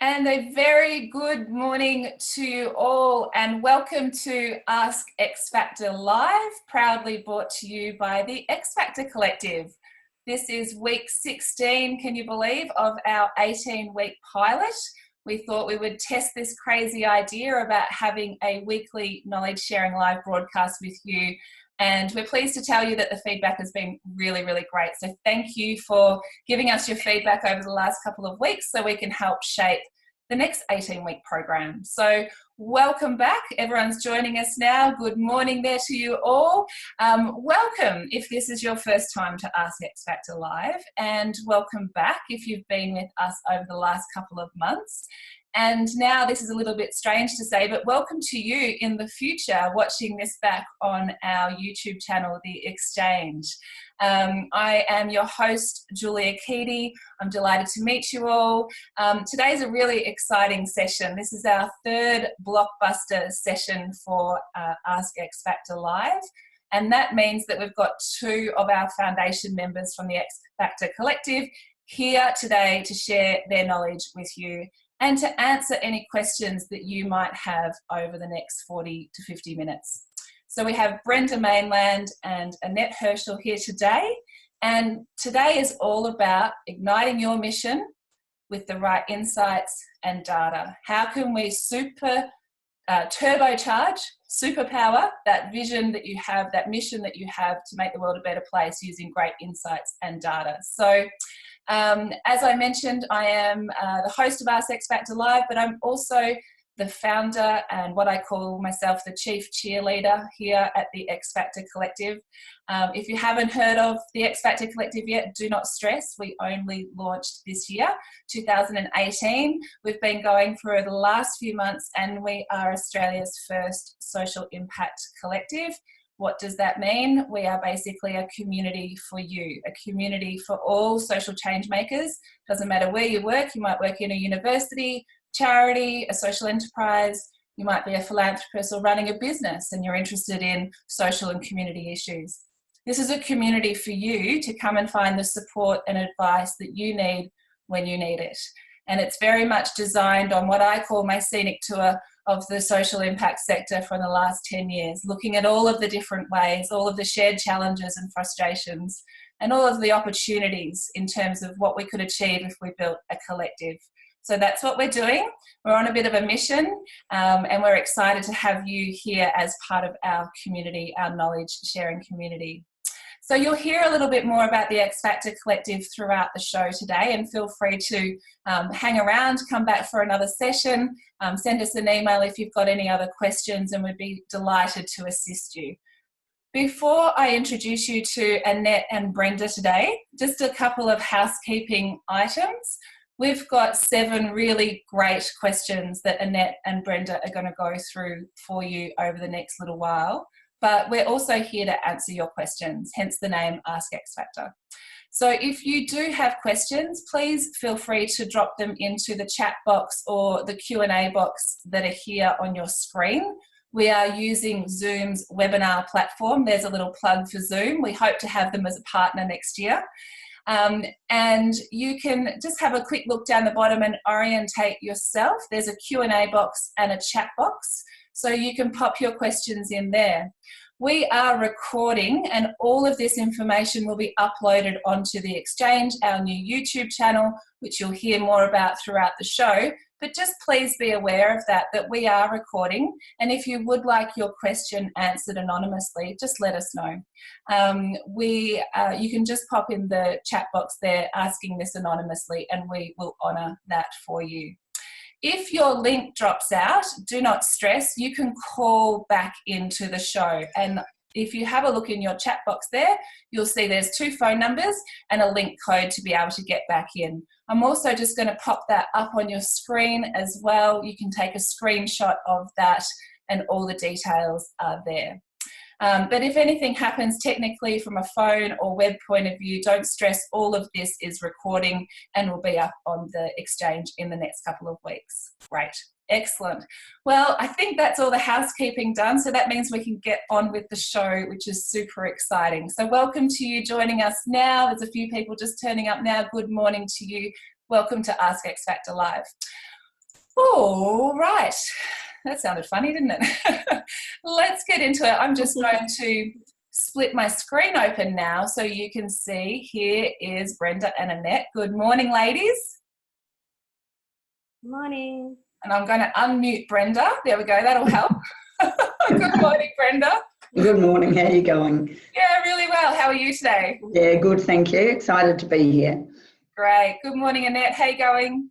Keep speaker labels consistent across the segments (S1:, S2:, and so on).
S1: And a very good morning to you all, and welcome to Ask X Factor Live, proudly brought to you by the X Factor Collective. This is week 16, can you believe, of our 18-week pilot. We thought we would test this crazy idea about having a weekly knowledge sharing live broadcast with you. And we're pleased to tell you that the feedback has been really, really great. So thank you for giving us your feedback over the last couple of weeks so we can help shape the next 18-week program. So welcome back. Everyone's joining us now. Good morning there to you all. Welcome if this is your first time to Ask X Factor Live, and welcome back if you've been with us over the last couple of months. And now this is a little bit strange to say, but welcome to you in the future watching this back on our YouTube channel, The Exchange. I am your host, Julia Keedy. I'm delighted to meet you all. Today's a really exciting session. This is our third blockbuster session for Ask X Factor Live. And that means that we've got two of our foundation members from the X Factor Collective here today to share their knowledge with you and to answer any questions that you might have over the next 40 to 50 minutes. So we have Brenda Mainland and Annette Herschtal here today. And today is all about igniting your mission with the right insights and data. How can we turbocharge, superpower that vision that you have, that mission that you have to make the world a better place using great insights and data. So as I mentioned, I am the host of Ask X Factor Live, but I'm also the founder and what I call myself the chief cheerleader here at the X Factor Collective. If you haven't heard of the X Factor Collective yet, do not stress. We only launched this year, 2018. We've been going for the last few months, and we are Australia's first social impact collective. What does that mean? We are basically a community for you, a community for all social change makers. Doesn't matter where you work. You might work in a university, charity, a social enterprise. You might be a philanthropist or running a business and you're interested in social and community issues. This is a community for you to come and find the support and advice that you need when you need it. And it's very much designed on what I call my scenic tour of the social impact sector for the last 10 years, looking at all of the different ways, all of the shared challenges and frustrations, and all of the opportunities in terms of what we could achieve if we built a collective. So that's what we're doing. We're on a bit of a mission, and we're excited to have you here as part of our community, our knowledge sharing community. So you'll hear a little bit more about the X Factor Collective throughout the show today, and feel free to hang around, come back for another session, send us an email if you've got any other questions, and we'd be delighted to assist you. Before I introduce you to Annette and Brenda today, just a couple of housekeeping items. We've got 7 really great questions that Annette and Brenda are going to go through for you over the next little while. But we're also here to answer your questions, hence the name Ask X Factor. So if you do have questions, please feel free to drop them into the chat box or the Q&A box that are here on your screen. We are using Zoom's webinar platform. There's a little plug for Zoom. We hope to have them as a partner next year. And you can just have a quick look down the bottom and orientate yourself. There's a Q&A box and a chat box, so you can pop your questions in there. We are recording, and all of this information will be uploaded onto the Exchange, our new YouTube channel, which you'll hear more about throughout the show. But just please be aware of that we are recording. And if you would like your question answered anonymously, just let us know. You can just pop in the chat box there asking this anonymously, and we will honour that for you. If your link drops out, do not stress. You can call back into the show. And if you have a look in your chat box there, you'll see there's 2 phone numbers and a link code to be able to get back in. I'm also just going to pop that up on your screen as well. You can take a screenshot of that and all the details are there. But if anything happens technically from a phone or web point of view, don't stress. All of this is recording and will be up on the Exchange in the next couple of weeks. Great. Excellent. Well, I think that's all the housekeeping done. So that means we can get on with the show, which is super exciting. So welcome to you joining us now. There's a few people just turning up now. Good morning to you. Welcome to Ask X Factor Live. All right. That sounded funny, didn't it? Let's get into it. I'm just going to split my screen open now so you can see. Here is Brenda and Annette. Good morning, ladies.
S2: Morning.
S1: And I'm going to unmute Brenda. There we go. That'll help. Good morning, Brenda.
S3: Good morning. How are you going?
S1: Yeah, really well. How are you today?
S3: Yeah, good. Thank you. Excited to be here.
S1: Great. Good morning, Annette. How are you going?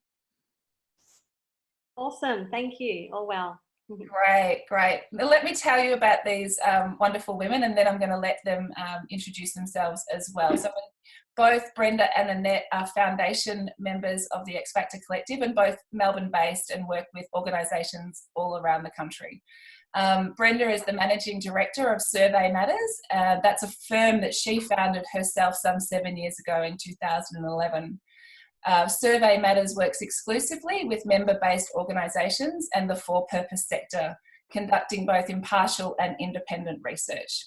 S2: Awesome. Thank you. All well.
S1: Great, great. Let me tell you about these wonderful women, and then I'm going to let them introduce themselves as well. So both Brenda and Annette are foundation members of the X Factor Collective, and both Melbourne-based and work with organisations all around the country. Brenda is the Managing Director of Survey Matters. That's a firm that she founded herself some 7 years ago in 2011. Survey Matters works exclusively with member-based organisations and the for-purpose sector, conducting both impartial and independent research.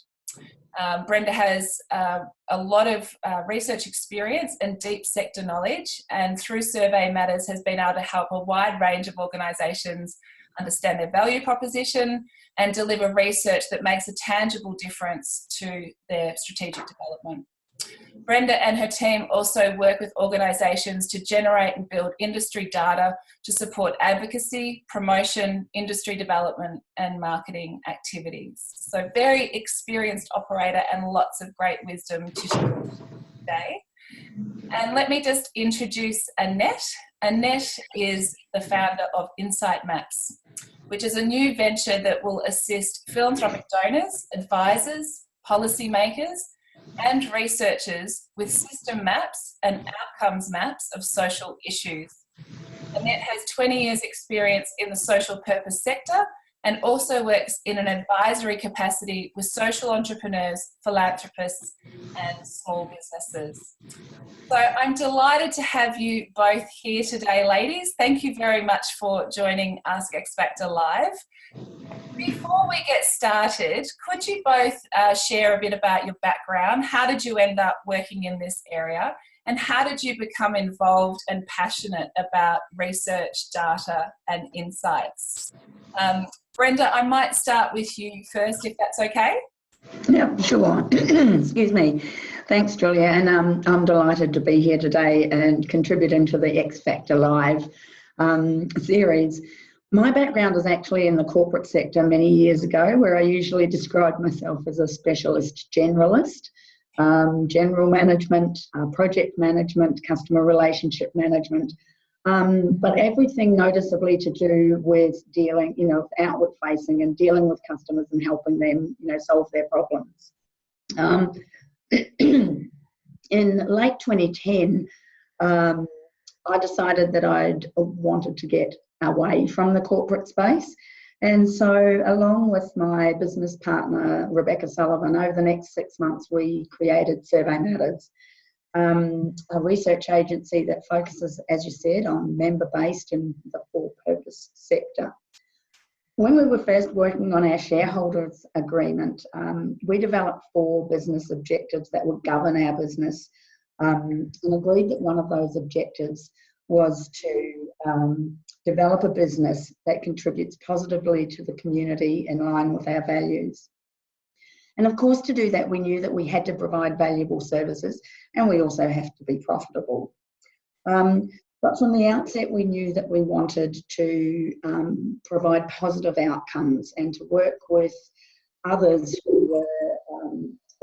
S1: Brenda has a lot of research experience and deep sector knowledge, and through Survey Matters has been able to help a wide range of organisations understand their value proposition and deliver research that makes a tangible difference to their strategic development. Brenda and her team also work with organisations to generate and build industry data to support advocacy, promotion, industry development and marketing activities. So very experienced operator and lots of great wisdom to share today. And let me just introduce Annette. Annette is the founder of Insight Maps, which is a new venture that will assist philanthropic donors, advisors, policymakers, and researchers with system maps and outcomes maps of social issues. Annette has 20 years experience in the social purpose sector and also works in an advisory capacity with social entrepreneurs, philanthropists and small businesses. So I'm delighted to have you both here today, ladies. Thank you very much for joining Ask X Factor Live. Before we get started, could you both share a bit about your background? How did you end up working in this area? And how did you become involved and passionate about research, data and insights? Brenda, I might start with you first, if that's okay.
S3: Yeah, sure. Excuse me. Thanks, Julia. And I'm delighted to be here today and contributing to the X Factor Live series. My background is actually in the corporate sector many years ago, where I usually describe myself as a specialist generalist, general management, project management, customer relationship management, but everything noticeably to do with dealing, outward facing and dealing with customers and helping them, solve their problems. In late 2010, I decided that I'd wanted to get away from the corporate space. And so along with my business partner, Rebecca Sullivan, over the next 6 months, we created Survey Matters, a research agency that focuses, as you said, on member-based and the for-purpose sector. When we were first working on our shareholders agreement, we developed 4 business objectives that would govern our business, and agreed that one of those objectives was to develop a business that contributes positively to the community in line with our values. And of course, to do that, we knew that we had to provide valuable services and we also have to be profitable. But from the outset, we knew that we wanted to provide positive outcomes and to work with others who were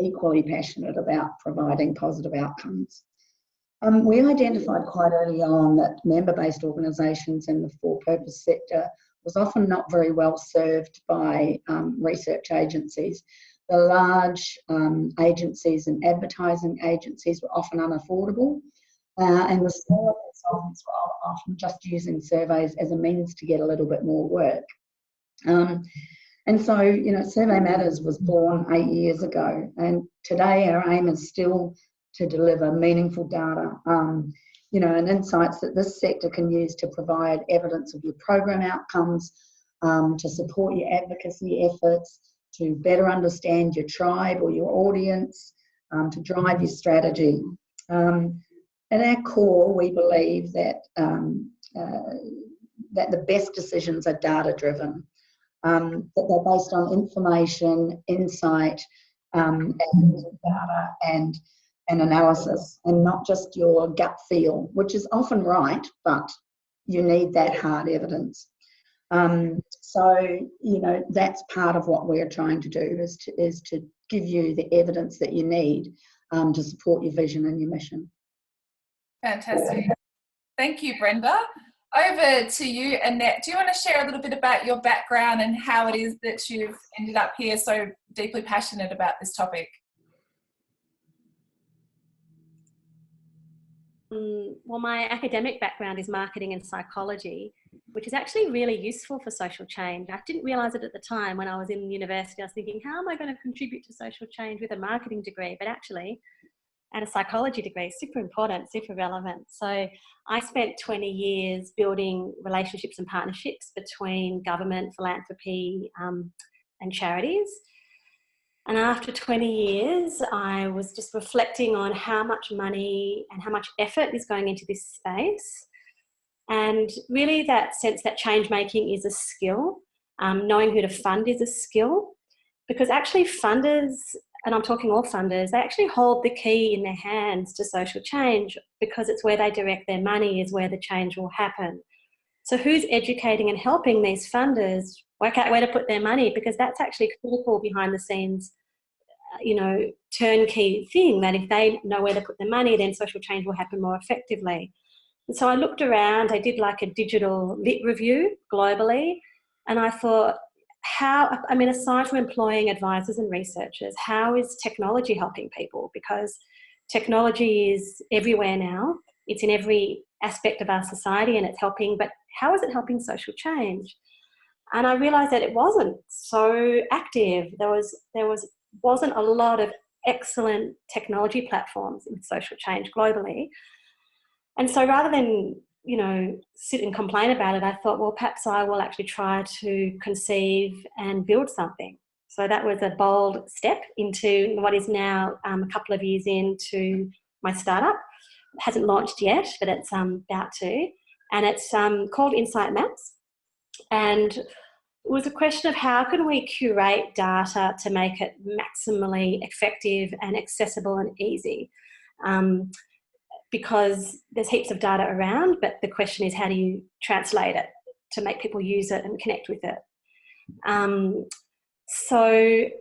S3: equally passionate about providing positive outcomes. We identified quite early on that member-based organisations in the for-purpose sector was often not very well served by research agencies. The large agencies and advertising agencies were often unaffordable, and the smaller consultants were often just using surveys as a means to get a little bit more work. And so, Survey Matters was born 8 years ago, and today our aim is still to deliver meaningful data, and insights that this sector can use to provide evidence of your program outcomes, to support your advocacy efforts, to better understand your tribe or your audience, to drive your strategy. At our core, we believe that that the best decisions are data driven, that they're based on information, insight, and data and analysis, and not just your gut feel, which is often right, but you need that hard evidence. So, you know, that's part of what we're trying to do, is to give you the evidence that you need to support your vision and your mission.
S1: Fantastic. Thank you, Brenda. Over to you, Annette. Do you want to share a little bit about your background and how it is that you've ended up here so deeply passionate about this topic?
S2: Well, my academic background is marketing and psychology, which is actually really useful for social change. I didn't realise it at the time when I was in university. I was thinking, how am I going to contribute to social change with a marketing degree? But actually, and a psychology degree is super important, super relevant. So I spent 20 years building relationships and partnerships between government, philanthropy, and charities. And after 20 years, I was just reflecting on how much money and how much effort is going into this space. And really that sense that change making is a skill. Knowing who to fund is a skill, because actually funders, and I'm talking all funders, they actually hold the key in their hands to social change, because it's where they direct their money is where the change will happen. So who's educating and helping these funders work out where to put their money? Because that's actually critical behind the scenes, you know, turnkey thing, that if they know where to put their money, then social change will happen more effectively. And so I looked around, I did like a digital lit review globally, and I thought, aside from employing advisors and researchers, how is technology helping people? Because technology is everywhere now. It's in every aspect of our society and it's helping, but how is it helping social change? And I realised that it wasn't so active. There wasn't a lot of excellent technology platforms in social change globally. And so rather than, you know, sit and complain about it, I thought, well, perhaps I will actually try to conceive and build something. So that was a bold step into what is now a couple of years into my startup. It hasn't launched yet, but it's about to. And it's called Insight Maps. And it was a question of how can we curate data to make it maximally effective and accessible and easy. Because there's heaps of data around, but the question is, how do you translate it to make people use it and connect with it? And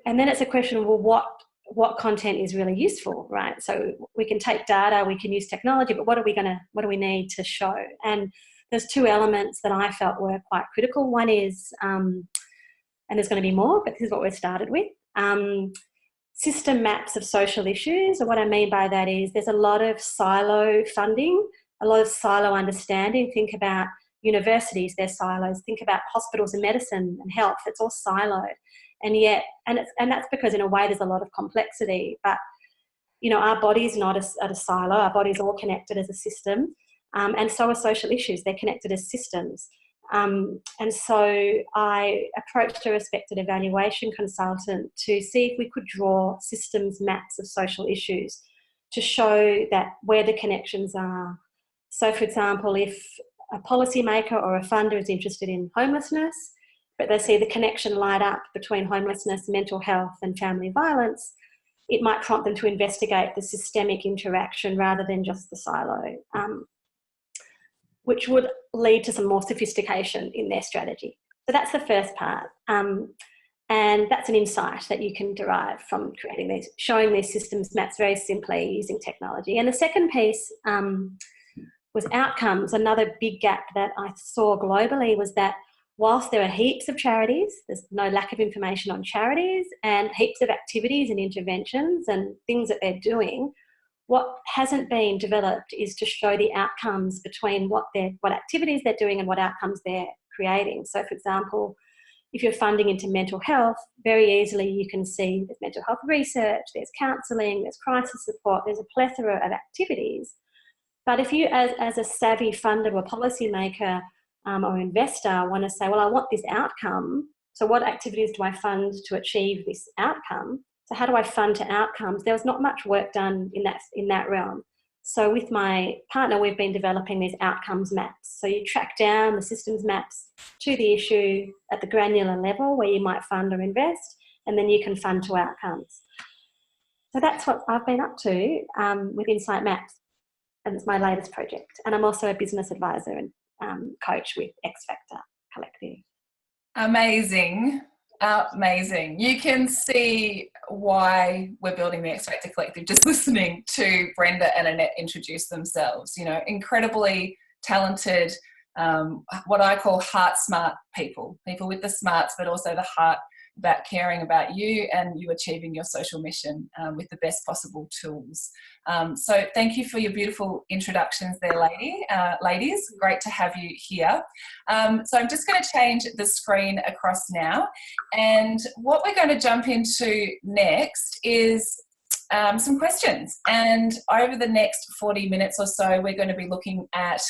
S2: then it's a question of, well, what content is really useful, right? So we can take data, we can use technology, but what do we need to show? And there's two elements that I felt were quite critical. One is, and there's going to be more, but this is what we've started with, system maps of social issues. And what I mean by that is there's a lot of silo funding, a lot of silo understanding. Think about universities, they're silos. Think about hospitals and medicine and health, it's all siloed. And yet, and that's because in a way there's a lot of complexity, but you know, our body's not at a silo, our body's all connected as a system. And so are social issues, they're connected as systems. And so I approached a respected evaluation consultant to see if we could draw systems maps of social issues to show that where the connections are. So for example, if a policymaker or a funder is interested in homelessness, but they see the connection light up between homelessness, mental health and family violence, it might prompt them to investigate the systemic interaction rather than just the silo. Which would lead to some more sophistication in their strategy. So that's the first part. And that's an insight that you can derive from creating these, showing these systems maps very simply using technology. And the second piece was outcomes. Another big gap that I saw globally was that whilst there are heaps of charities, there's no lack of information on charities and heaps of activities and interventions and things that they're doing, what hasn't been developed is to show the outcomes between what activities they're doing and what outcomes they're creating. So for example, if you're funding into mental health, very easily you can see there's mental health research, there's counselling, there's crisis support, there's a plethora of activities. But if you as a savvy funder or policymaker or investor want to say, well, I want this outcome, so what activities do I fund to achieve this outcome? So how do I fund to outcomes? There was not much work done in that realm. So with my partner, we've been developing these outcomes maps. So you track down the systems maps to the issue at the granular level where you might fund or invest, and then you can fund to outcomes. So that's what I've been up to with Insight Maps, and it's my latest project. And I'm also a business advisor and coach with X Factor Collective.
S1: Amazing. Amazing. You can see why we're building the X Factor Collective just listening to Brenda and Annette introduce themselves. You know, incredibly talented, what I call heart smart people with the smarts, but also the heart about caring about you and you achieving your social mission with the best possible tools. So thank you for your beautiful introductions there, ladies. Great to have you here. So I'm just going to change the screen across now. And what we're going to jump into next is some questions. And over the next 40 minutes or so, we're going to be looking at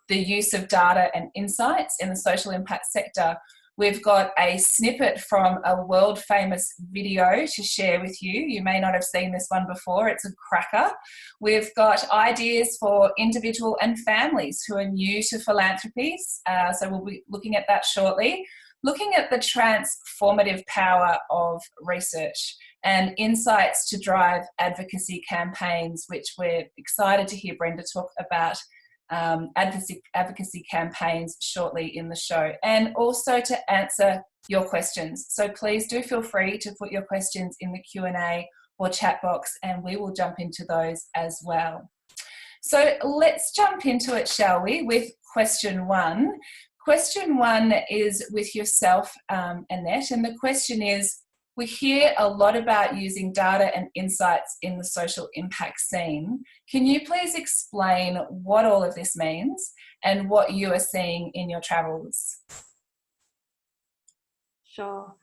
S1: the use of data and insights in the social impact sector. We've got a snippet from a world famous video to share with you. You may not have seen this one before. It's a cracker. We've got ideas for individual and families who are new to philanthropies. So we'll be looking at that shortly. Looking at the transformative power of research and insights to drive advocacy campaigns, which we're excited to hear Brenda talk about. Advocacy campaigns shortly in the show, and also to answer your questions. So please do feel free to put your questions in the Q&A or chat box, and we will jump into those as well. So let's jump into it, shall we, with question one. Question one is with yourself, Annette, and the question is, we hear a lot about using data and insights in the social impact scene. Can you please explain what all of this means and what you are seeing in your travels?
S2: Sure.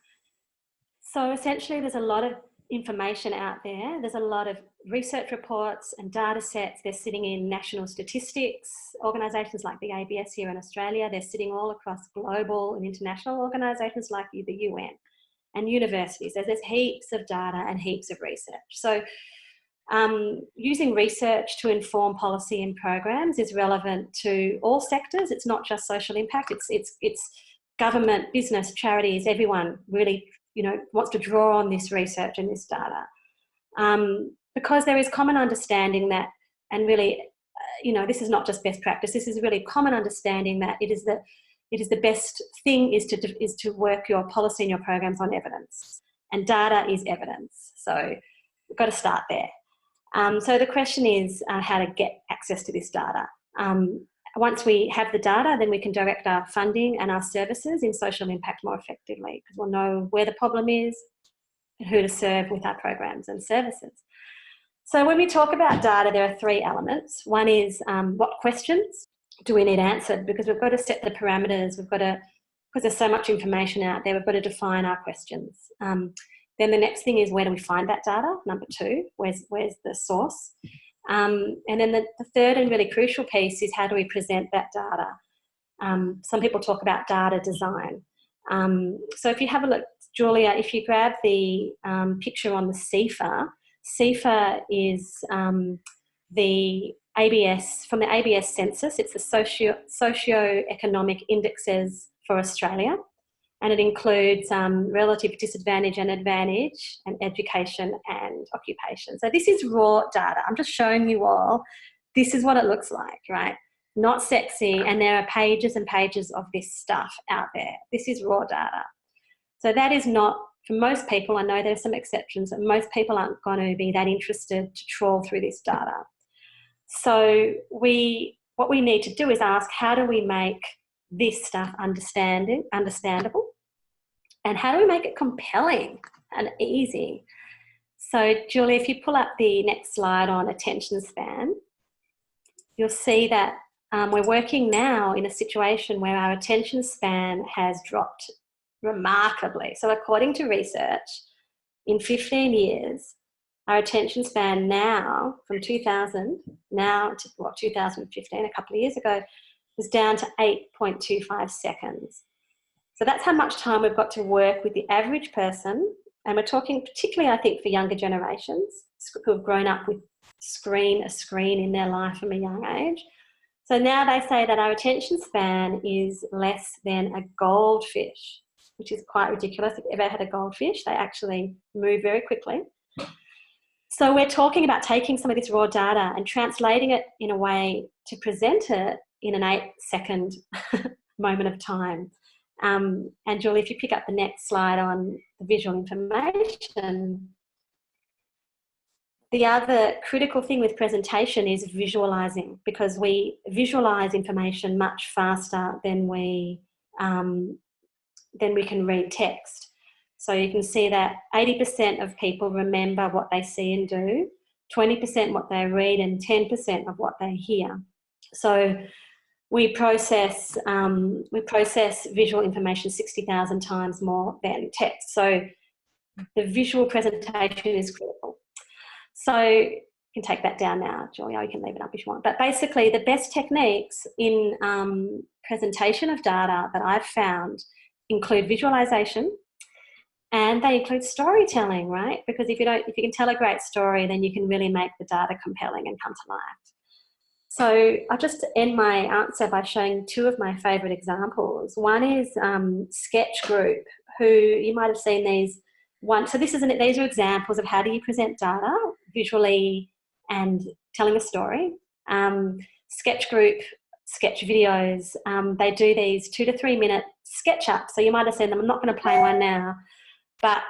S2: So essentially there's a lot of information out there. There's a lot of research reports and data sets. They're sitting in national statistics, organisations like the ABS here in Australia. They're sitting all across global and international organisations like the UN. And universities. There's heaps of data and heaps of research. So using research to inform policy and programs is relevant to all sectors. It's not just social impact. It's government, business, charities, everyone really, you know, wants to draw on this research and this data. Because there is common understanding that, and really, you know, this is not just best practice, this is really common understanding that it is the best thing is to work your policy and your programs on evidence, and data is evidence. So we've got to start there. So the question is how to get access to this data. Once we have the data, then we can direct our funding and our services in social impact more effectively, because we'll know where the problem is and who to serve with our programs and services. So when we talk about data, there are three elements. One is what questions do we need answered, because we've got to set the parameters, because there's so much information out there, we've got to define our questions. Then the next thing is, where do we find that data? Number two, where's the source? And then the third and really crucial piece is, how do we present that data? Some people talk about data design. So if you have a look, Julia, if you grab the picture on the CEFA is the ABS, from the ABS census. It's the socio-economic indexes for Australia, and it includes relative disadvantage and advantage, and education and occupation. So this is raw data. I'm just showing you all, this is what it looks like, right? Not sexy, and there are pages and pages of this stuff out there. This is raw data. So that is not, for most people, I know there's some exceptions, but most people aren't going to be that interested to trawl through this data. So what we need to do is ask, how do we make this stuff understandable? And how do we make it compelling and easy? So Julie, if you pull up the next slide on attention span, you'll see that we're working now in a situation where our attention span has dropped remarkably. So according to research, in 15 years, our attention span now, from 2000 now to 2015, a couple of years ago, was down to 8.25 seconds. So that's how much time we've got to work with the average person. And we're talking particularly, I think, for younger generations who have grown up with a screen in their life from a young age. So now they say that our attention span is less than a goldfish, which is quite ridiculous. If you've ever had a goldfish, they actually move very quickly. So we're talking about taking some of this raw data and translating it in a way to present it in an 8-second moment of time. And Julie, if you pick up the next slide on the visual information, the other critical thing with presentation is visualising, because we visualise information much faster than we can read text. So you can see that 80% of people remember what they see and do, 20% what they read, and 10% of what they hear. So we process visual information 60,000 times more than text. So the visual presentation is critical. So you can take that down now, Julia, you can leave it up if you want. But basically the best techniques in presentation of data that I've found include visualization, and they include storytelling, right? Because if you can tell a great story, then you can really make the data compelling and come to life. So I'll just end my answer by showing two of my favourite examples. One is Sketch Group, who you might have seen these. So these are examples of how do you present data visually and telling a story. Sketch Group, sketch videos, they do these 2 to 3 minute sketch ups. So you might have seen them. I'm not going to play one now, but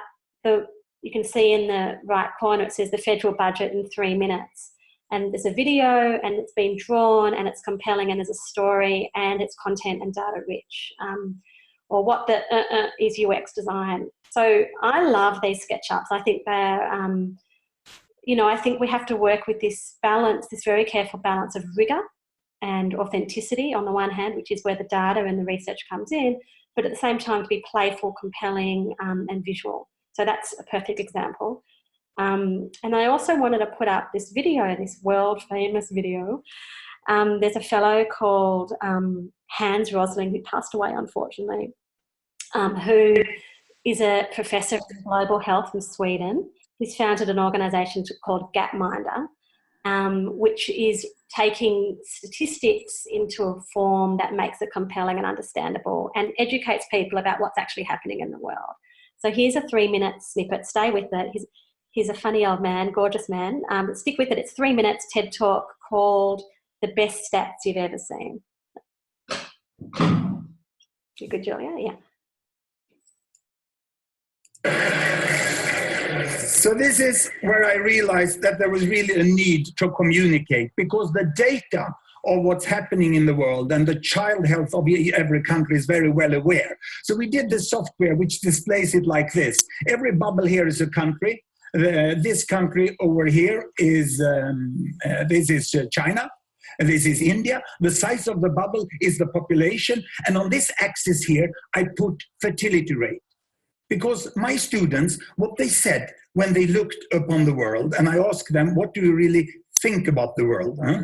S2: you can see in the right corner it says the federal budget in 3 minutes. And there's a video and it's been drawn and it's compelling and there's a story and it's content and data rich. Or what is UX design. So I love these SketchUps. I think they're, I think we have to work with this balance, this very careful balance of rigor and authenticity on the one hand, which is where the data and the research comes in, but at the same time to be playful, compelling, and visual. So that's a perfect example. And I also wanted to put up this video, this world famous video. There's a fellow called Hans Rosling, who passed away unfortunately, who is a professor of global health in Sweden. He's founded an organisation called Gapminder, which is taking statistics into a form that makes it compelling and understandable and educates people about what's actually happening in the world. So here's a 3-minute snippet. Stay with it. He's a funny old man, gorgeous man. Stick with it. It's 3 minutes, TED Talk called The Best Stats You've Ever Seen. You good, Julia? Yeah.
S4: So this is where I realized that there was really a need to communicate, because the data of what's happening in the world and the child health of every country is very well aware. So we did this software which displays it like this. Every bubble here is a country. This country over here is China. This is India. The size of the bubble is the population. And on this axis here, I put fertility rate. Because my students, what they said when they looked upon the world, and I asked them, what do you really think about the world? Huh?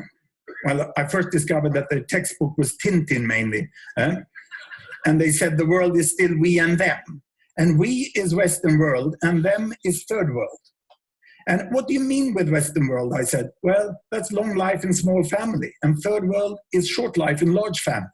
S4: Well, I first discovered that the textbook was Tintin mainly. And they said the world is still we and them. And we is Western world, and them is third world. And what do you mean with Western world? I said, well, that's long life in small family. And third world is short life in large family.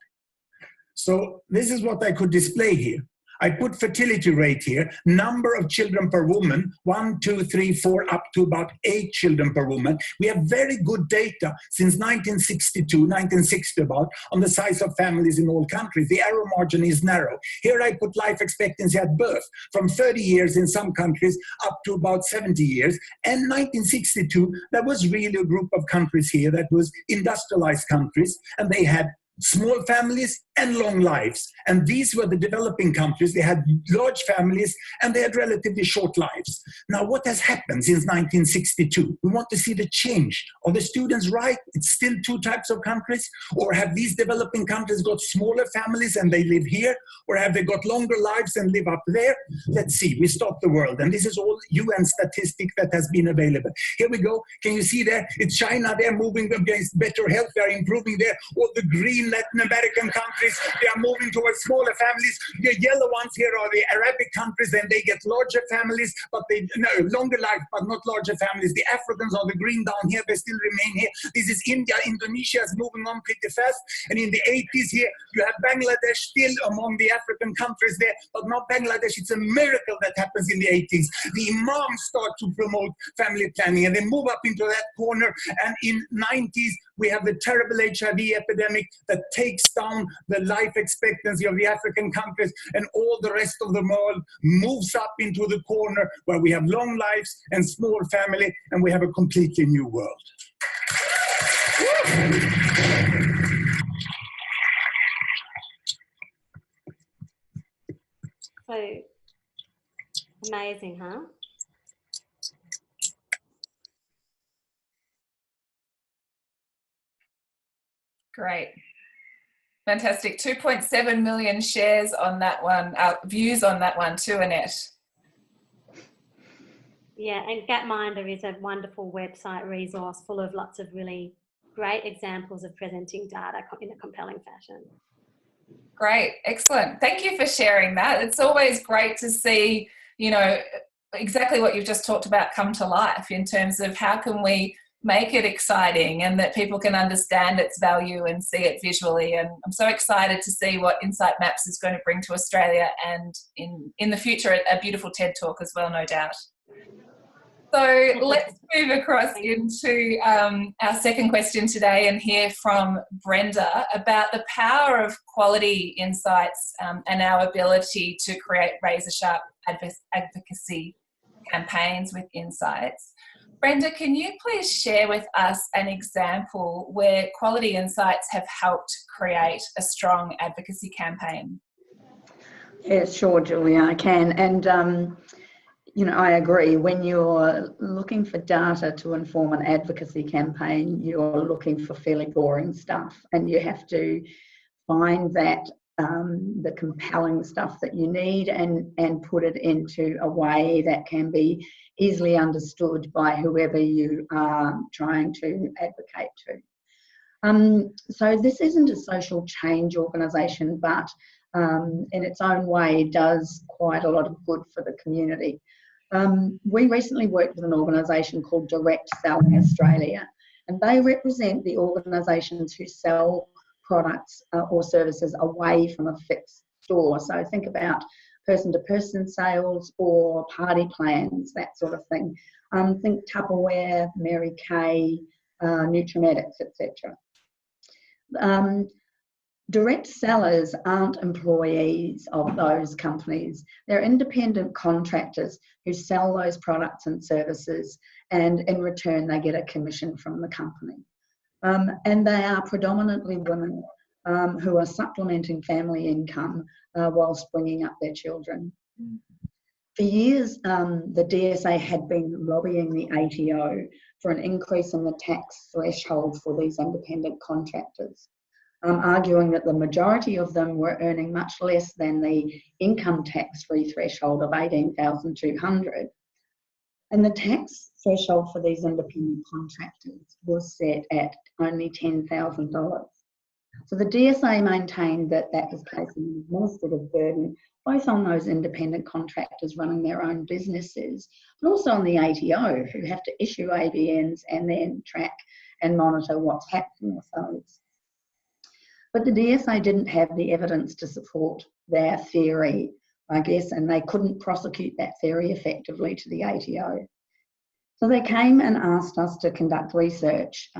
S4: So this is what I could display here. I put fertility rate here, number of children per woman, 1, 2, 3, 4, up to about 8 children per woman. We have very good data since 1960 about, on the size of families in all countries. The error margin is narrow. Here I put life expectancy at birth, from 30 years in some countries up to about 70 years. And 1962, there was really a group of countries here that was industrialized countries, and they had small families and long lives. And these were the developing countries. They had large families and they had relatively short lives. Now, what has happened since 1962? We want to see the change. Are the students right? It's still 2 types of countries? Or have these developing countries got smaller families and they live here? Or have they got longer lives and live up there? Let's see. We stop the world. And this is all UN statistic that has been available. Here we go. Can you see there? It's China. They're moving against better health. They're improving there. All the green Latin American countries countries, they are moving towards smaller families. The yellow ones here are the Arabic countries, and they get larger families, but longer life, but not larger families. The Africans are the green down here, they still remain here. This is India. Indonesia is moving on pretty fast. And in the 80s here, you have Bangladesh still among the African countries there, but not Bangladesh. It's a miracle that happens in the 80s. The imams start to promote family planning, and they move up into that corner. And in 90s, we have the terrible HIV epidemic that takes down the life expectancy of the African countries, and all the rest of the world moves up into the corner where we have long lives and small family, and we have a completely new world.
S2: So amazing, huh?
S1: Great. Fantastic. 2.7 million shares on that one, views on that one too, Annette.
S2: Yeah, and Gapminder is a wonderful website resource full of lots of really great examples of presenting data in a compelling fashion.
S1: Great, excellent. Thank you for sharing that. It's always great to see, you know, exactly what you've just talked about come to life in terms of how can we make it exciting and that people can understand its value and see it visually. And I'm so excited to see what Insight Maps is going to bring to Australia, and in the future, a beautiful TED Talk as well, no doubt. So let's move across into our second question today and hear from Brenda about the power of quality insights and our ability to create razor-sharp advocacy campaigns with insights. Brenda, can you please share with us an example where quality insights have helped create a strong advocacy campaign?
S3: Yes, sure, Julia, I can. And you know, I agree. When you're looking for data to inform an advocacy campaign, you're looking for fairly boring stuff, and you have to find that the compelling stuff that you need and put it into a way that can be easily understood by whoever you are trying to advocate to. So this isn't a social change organisation, but in its own way does quite a lot of good for the community. We recently worked with an organisation called Direct Selling Australia, and they represent the organisations who sell products or services away from a fixed store. So think about person-to-person sales or party plans, that sort of thing. Think Tupperware, Mary Kay, Nutrimetics, etc. Direct sellers aren't employees of those companies. They're independent contractors who sell those products and services, and in return they get a commission from the company. And they are predominantly women who are supplementing family income whilst bringing up their children. For years, the DSA had been lobbying the ATO for an increase in the tax threshold for these independent contractors, arguing that the majority of them were earning much less than the income tax-free threshold of $18,200. And the tax threshold for these independent contractors was set at only $10,000. So the DSA maintained that that was placing an administrative burden both on those independent contractors running their own businesses, but also on the ATO, who have to issue ABNs and then track and monitor what's happening with those. But the DSA didn't have the evidence to support their theory, I guess, and they couldn't prosecute that theory effectively to the ATO. So they came and asked us to conduct research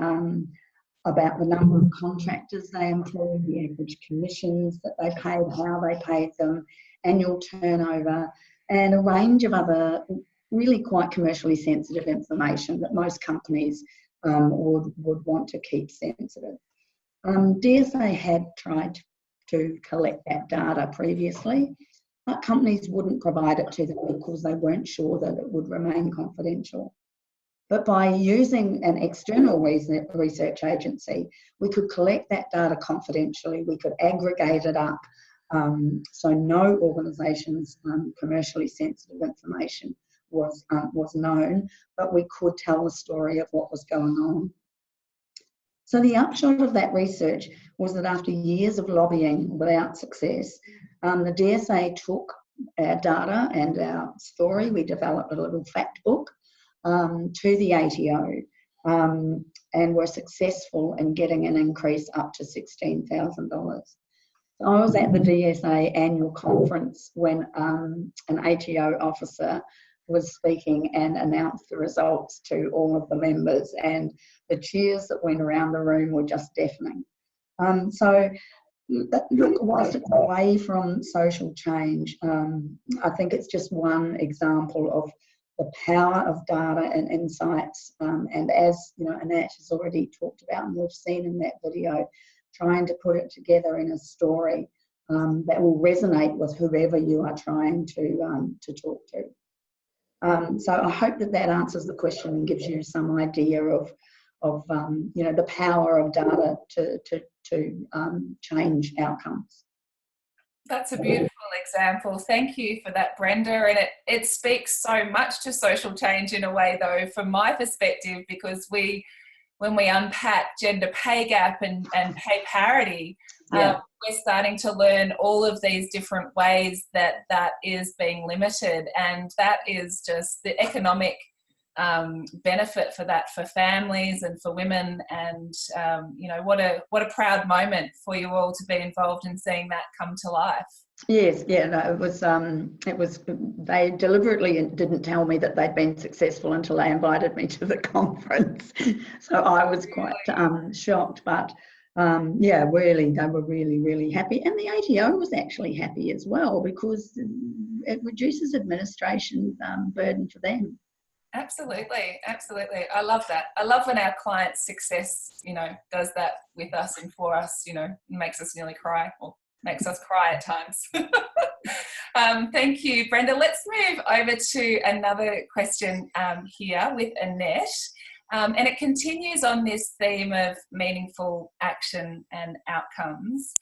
S3: about the number of contractors they employed, the average commissions that they paid, how they paid them, annual turnover, and a range of other really quite commercially sensitive information that most companies would want to keep sensitive. DSA had tried to collect that data previously, but companies wouldn't provide it to them because they weren't sure that it would remain confidential. But by using an external research agency, we could collect that data confidentially, we could aggregate it up, so no organisation's commercially sensitive information was known, but we could tell the story of what was going on. So the upshot of that research was that after years of lobbying without success, the DSA took our data and our story. We developed a little fact book to the ATO, and were successful in getting an increase up to $16,000. So I was at the DSA annual conference when an ATO officer was speaking and announced the results to all of the members, and the cheers that went around the room were just deafening. So look, whilst it's away from social change, I think it's just one example of the power of data and insights, and as you know, Annette has already talked about and we've seen in that video, trying to put it together in a story that will resonate with whoever you are trying to talk to. So I hope that that answers the question and gives you some idea of you know, the power of data to change outcomes.
S1: That's a beautiful example. Thank you for that, Brenda. And it speaks so much to social change in a way, though, from my perspective, because when we unpack gender pay gap and pay parity, we're starting to learn all of these different ways that is being limited. And that is just the economic benefit for that, for families and for women. And, you know, what a proud moment for you all to be involved in seeing that come to life.
S3: Yes, yeah, no, it was, they deliberately didn't tell me that they'd been successful until they invited me to the conference. So I was quite shocked, but yeah, really, they were really, really happy. And the ATO was actually happy as well, because it reduces administration burden for them.
S1: Absolutely, absolutely. I love that. I love when our clients' success, you know, does that with us and for us, you know, makes us nearly cry, or makes us cry at times. Thank you, Brenda. Let's move over to another question here with Annette. And it continues on this theme of meaningful action and outcomes.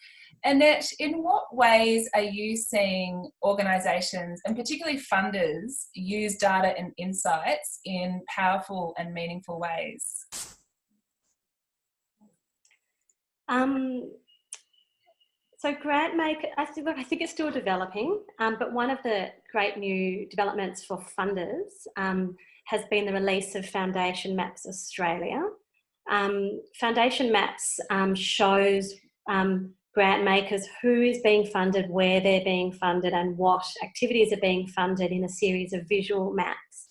S1: Annette, in what ways are you seeing organisations, and particularly funders, use data and insights in powerful and meaningful ways?
S2: So GrantMaker, I think it's still developing, but one of the great new developments for funders has been the release of Foundation Maps Australia. Foundation Maps shows grant makers who is being funded, where they're being funded, and what activities are being funded in a series of visual maps.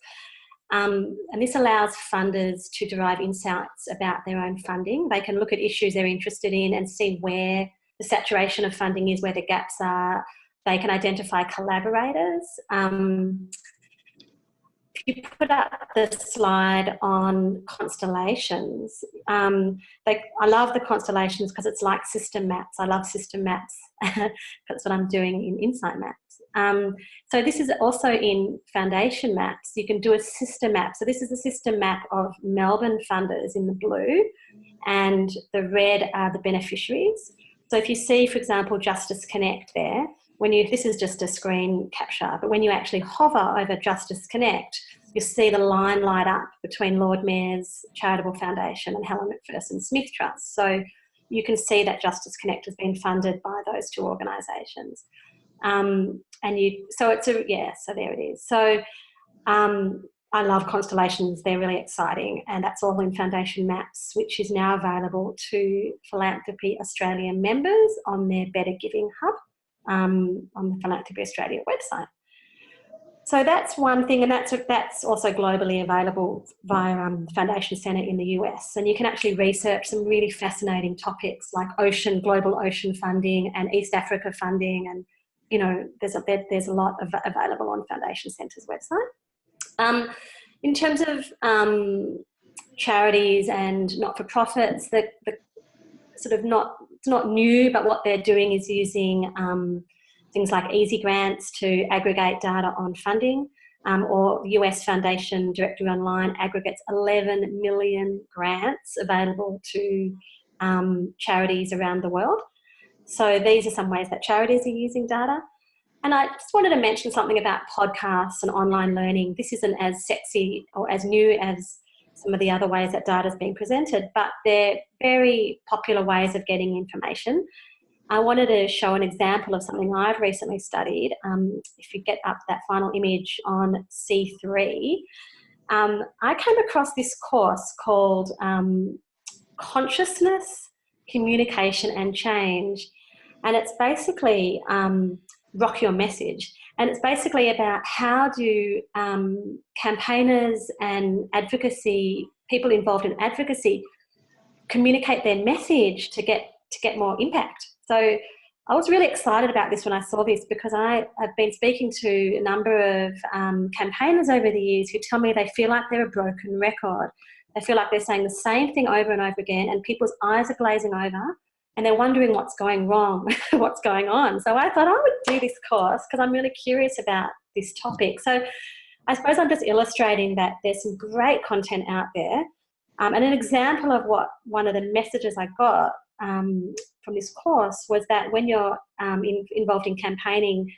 S2: And this allows funders to derive insights about their own funding. They can look at issues they're interested in and see where the saturation of funding is, where the gaps are. They can identify collaborators. If you put up the slide on constellations, I love the constellations because it's like system maps. I love system maps. That's what I'm doing in Insight Maps. So this is also in Foundation Maps. You can do a system map. So this is a system map of Melbourne funders in the blue, and the red are the beneficiaries. So if you see, for example, Justice Connect there, this is just a screen capture, but when you actually hover over Justice Connect, you see the line light up between Lord Mayor's Charitable Foundation and Helen McPherson Smith Trust. So you can see that Justice Connect has been funded by those two organisations. So there it is. So I love constellations. They're really exciting, and that's all in Foundation Maps, which is now available to Philanthropy Australia members on their Better Giving Hub on the Philanthropy Australia website. So that's one thing, and that's also globally available via Foundation Centre in the US. And you can actually research some really fascinating topics like global ocean funding and East Africa funding, and you know, there's a lot available on Foundation Centre's website. In terms of charities and not-for-profits, it's not new, but what they're doing is using things like easy grants to aggregate data on funding, or US Foundation Directory Online aggregates 11 million grants available to charities around the world. So these are some ways that charities are using data. And I just wanted to mention something about podcasts and online learning. This isn't as sexy or as new as some of the other ways that data is being presented, but they're very popular ways of getting information. I wanted to show an example of something I've recently studied. If you get up that final image on C3, I came across this course called Consciousness, Communication and Change. And it's basically rock your message. And it's basically about how do campaigners and advocacy, people involved in advocacy, communicate their message to get more impact. So I was really excited about this when I saw this, because I have been speaking to a number of campaigners over the years who tell me they feel like they're a broken record. They feel like they're saying the same thing over and over again, and people's eyes are glazing over and they're wondering what's going wrong, what's going on. So I thought I would do this course because I'm really curious about this topic. So I suppose I'm just illustrating that there's some great content out there. And an example of what one of the messages I got from this course was that when you're involved in campaigning,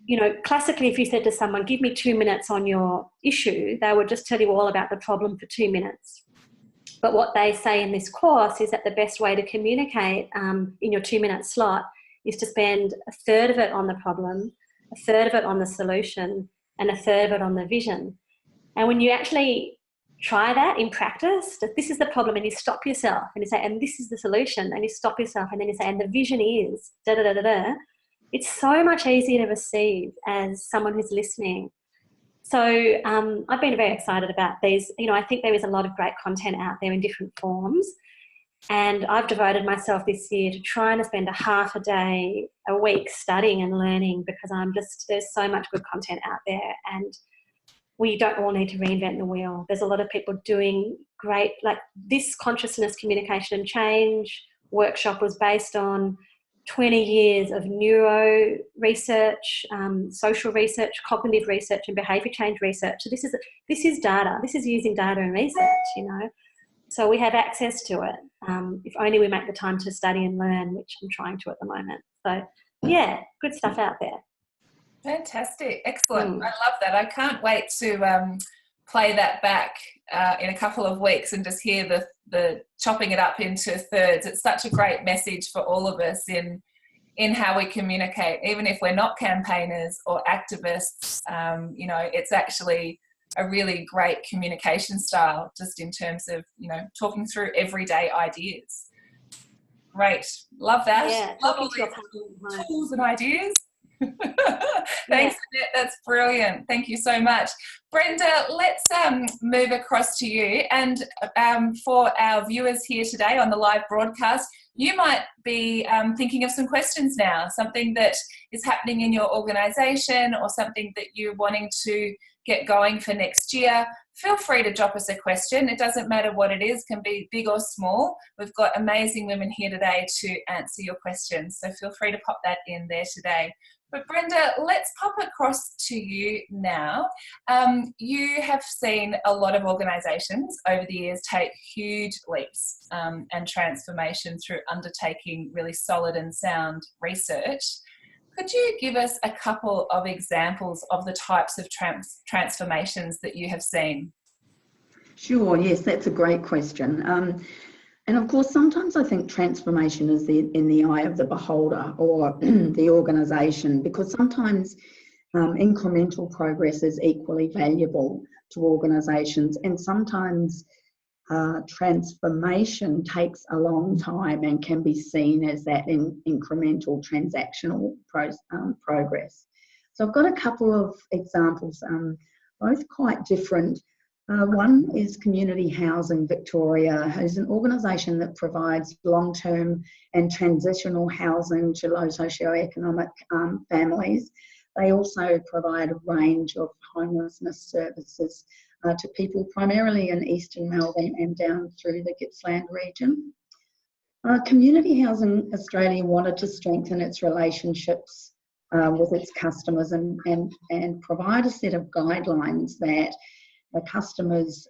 S2: you know, classically, if you said to someone, give me 2 minutes on your issue, they would just tell you all about the problem for 2 minutes. But what they say in this course is that the best way to communicate in your 2-minute slot is to spend a third of it on the problem, a third of it on the solution, and a third of it on the vision. And when you actually try that in practice, that this is the problem, and you stop yourself and you say, and this is the solution, and you stop yourself and then you say, and the vision is da-da-da-da-da, it's so much easier to receive as someone who's listening. So I've been very excited about these. You know, I think there is a lot of great content out there in different forms. And I've devoted myself this year to trying to spend a half a day a week studying and learning, because there's so much good content out there, and we don't all need to reinvent the wheel. There's a lot of people doing great, like this consciousness, communication and change workshop was based on 20 years of neuro research, social research, cognitive research and behaviour change research. So this is data. This is using data and research, you know. So we have access to it, if only we make the time to study and learn, which I'm trying to at the moment. So, yeah, good stuff out there.
S1: Fantastic. Excellent. I love that. I can't wait to play that back in a couple of weeks and just hear the chopping it up into thirds. It's such a great message for all of us in how we communicate, even if we're not campaigners or activists. You know, it's actually a really great communication style, just in terms of, you know, talking through everyday ideas. Great. Love that.
S2: Yeah,
S1: love all these tools and ideas. Thanks, Annette. That's brilliant. Thank you so much. Brenda, let's move across to you. And for our viewers here today on the live broadcast, you might be thinking of some questions now, something that is happening in your organisation or something that you're wanting to get going for next year. Feel free to drop us a question. It doesn't matter what it is, can be big or small. We've got amazing women here today to answer your questions. So feel free to pop that in there today. But Brenda, let's pop across to you now. You have seen a lot of organisations over the years take huge leaps and transformation through undertaking really solid and sound research. Could you give us a couple of examples of the types of transformations that you have seen?
S3: Sure, yes, that's a great question. And of course, sometimes I think transformation is in the eye of the beholder or the organisation, because sometimes incremental progress is equally valuable to organisations, and sometimes transformation takes a long time and can be seen as that incremental transactional progress. So I've got a couple of examples, both quite different. One is Community Housing Victoria, who's an organisation that provides long-term and transitional housing to low socioeconomic families. They also provide a range of homelessness services to people primarily in Eastern Melbourne and down through the Gippsland region. Community Housing Australia wanted to strengthen its relationships with its customers and provide a set of guidelines that the customers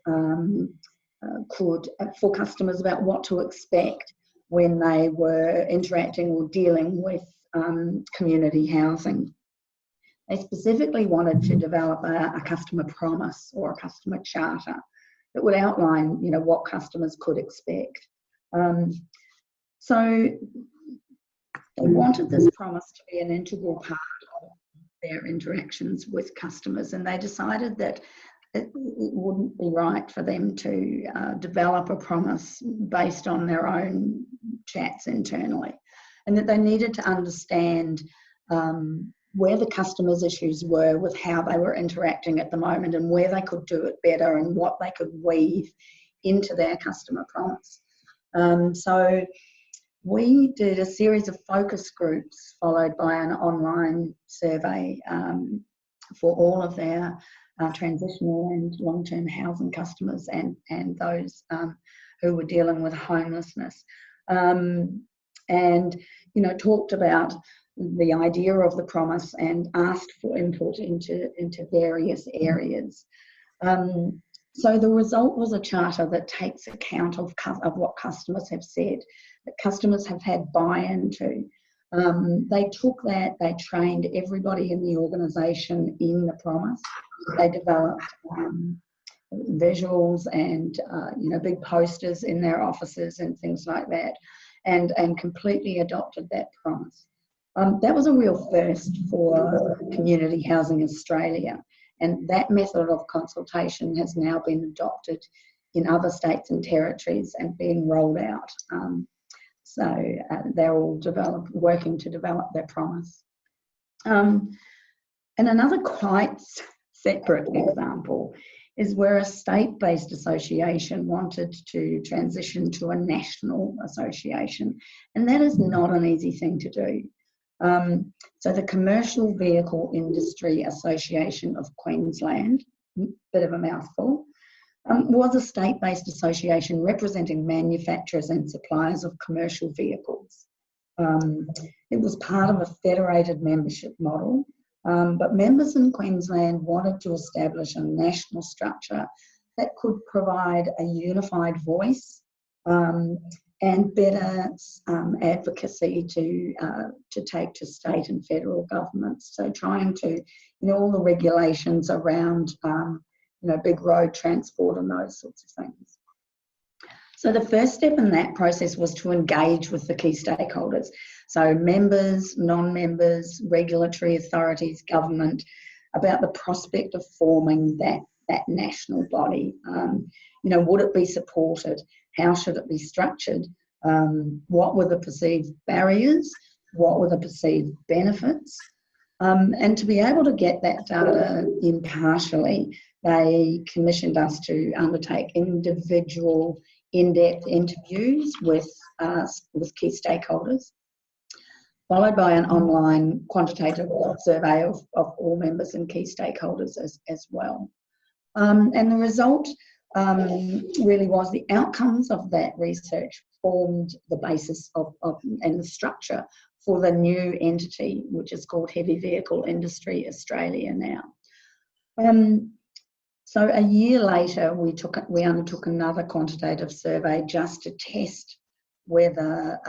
S3: for customers about what to expect when they were interacting or dealing with community housing. They specifically wanted to develop a customer promise or a customer charter that would outline, you know, what customers could expect. So they wanted this promise to be an integral part of their interactions with customers, and they decided that it wouldn't be right for them to develop a promise based on their own chats internally, and that they needed to understand where the customers' issues were with how they were interacting at the moment, and where they could do it better, and what they could weave into their customer promise. So we did a series of focus groups followed by an online survey for all of their transitional and long-term housing customers and those who were dealing with homelessness, and, you know, talked about the idea of the promise and asked for input into various areas. So the result was a charter that takes account of what customers have said, that customers have had buy-in to. They took that, they trained everybody in the organisation in the promise. They developed visuals and you know, big posters in their offices and things like that, and completely adopted that promise. That was a real first for Community Housing Australia, and that method of consultation has now been adopted in other states and territories and being rolled out. So they're all working to develop their promise. And another quite separate example is where a state-based association wanted to transition to a national association, and that is not an easy thing to do. So the Commercial Vehicle Industry Association of Queensland, bit of a mouthful, was a state-based association representing manufacturers and suppliers of commercial vehicles. It was part of a federated membership model, but members in Queensland wanted to establish a national structure that could provide a unified voice and better advocacy to take to state and federal governments. So trying to, you know, all the regulations around you know, big road transport and those sorts of things. So the first step in that process was to engage with the key stakeholders. So members, non-members, regulatory authorities, government, about the prospect of forming that national body. You know, would it be supported? How should it be structured? What were the perceived barriers? What were the perceived benefits? And to be able to get that data impartially, they commissioned us to undertake individual in-depth interviews with key stakeholders, followed by an online quantitative survey of all members and key stakeholders as well. And the result really was the outcomes of that research formed the basis of and the structure for the new entity, which is called Heavy Vehicle Industry Australia now. So a year later, we undertook another quantitative survey just to test whether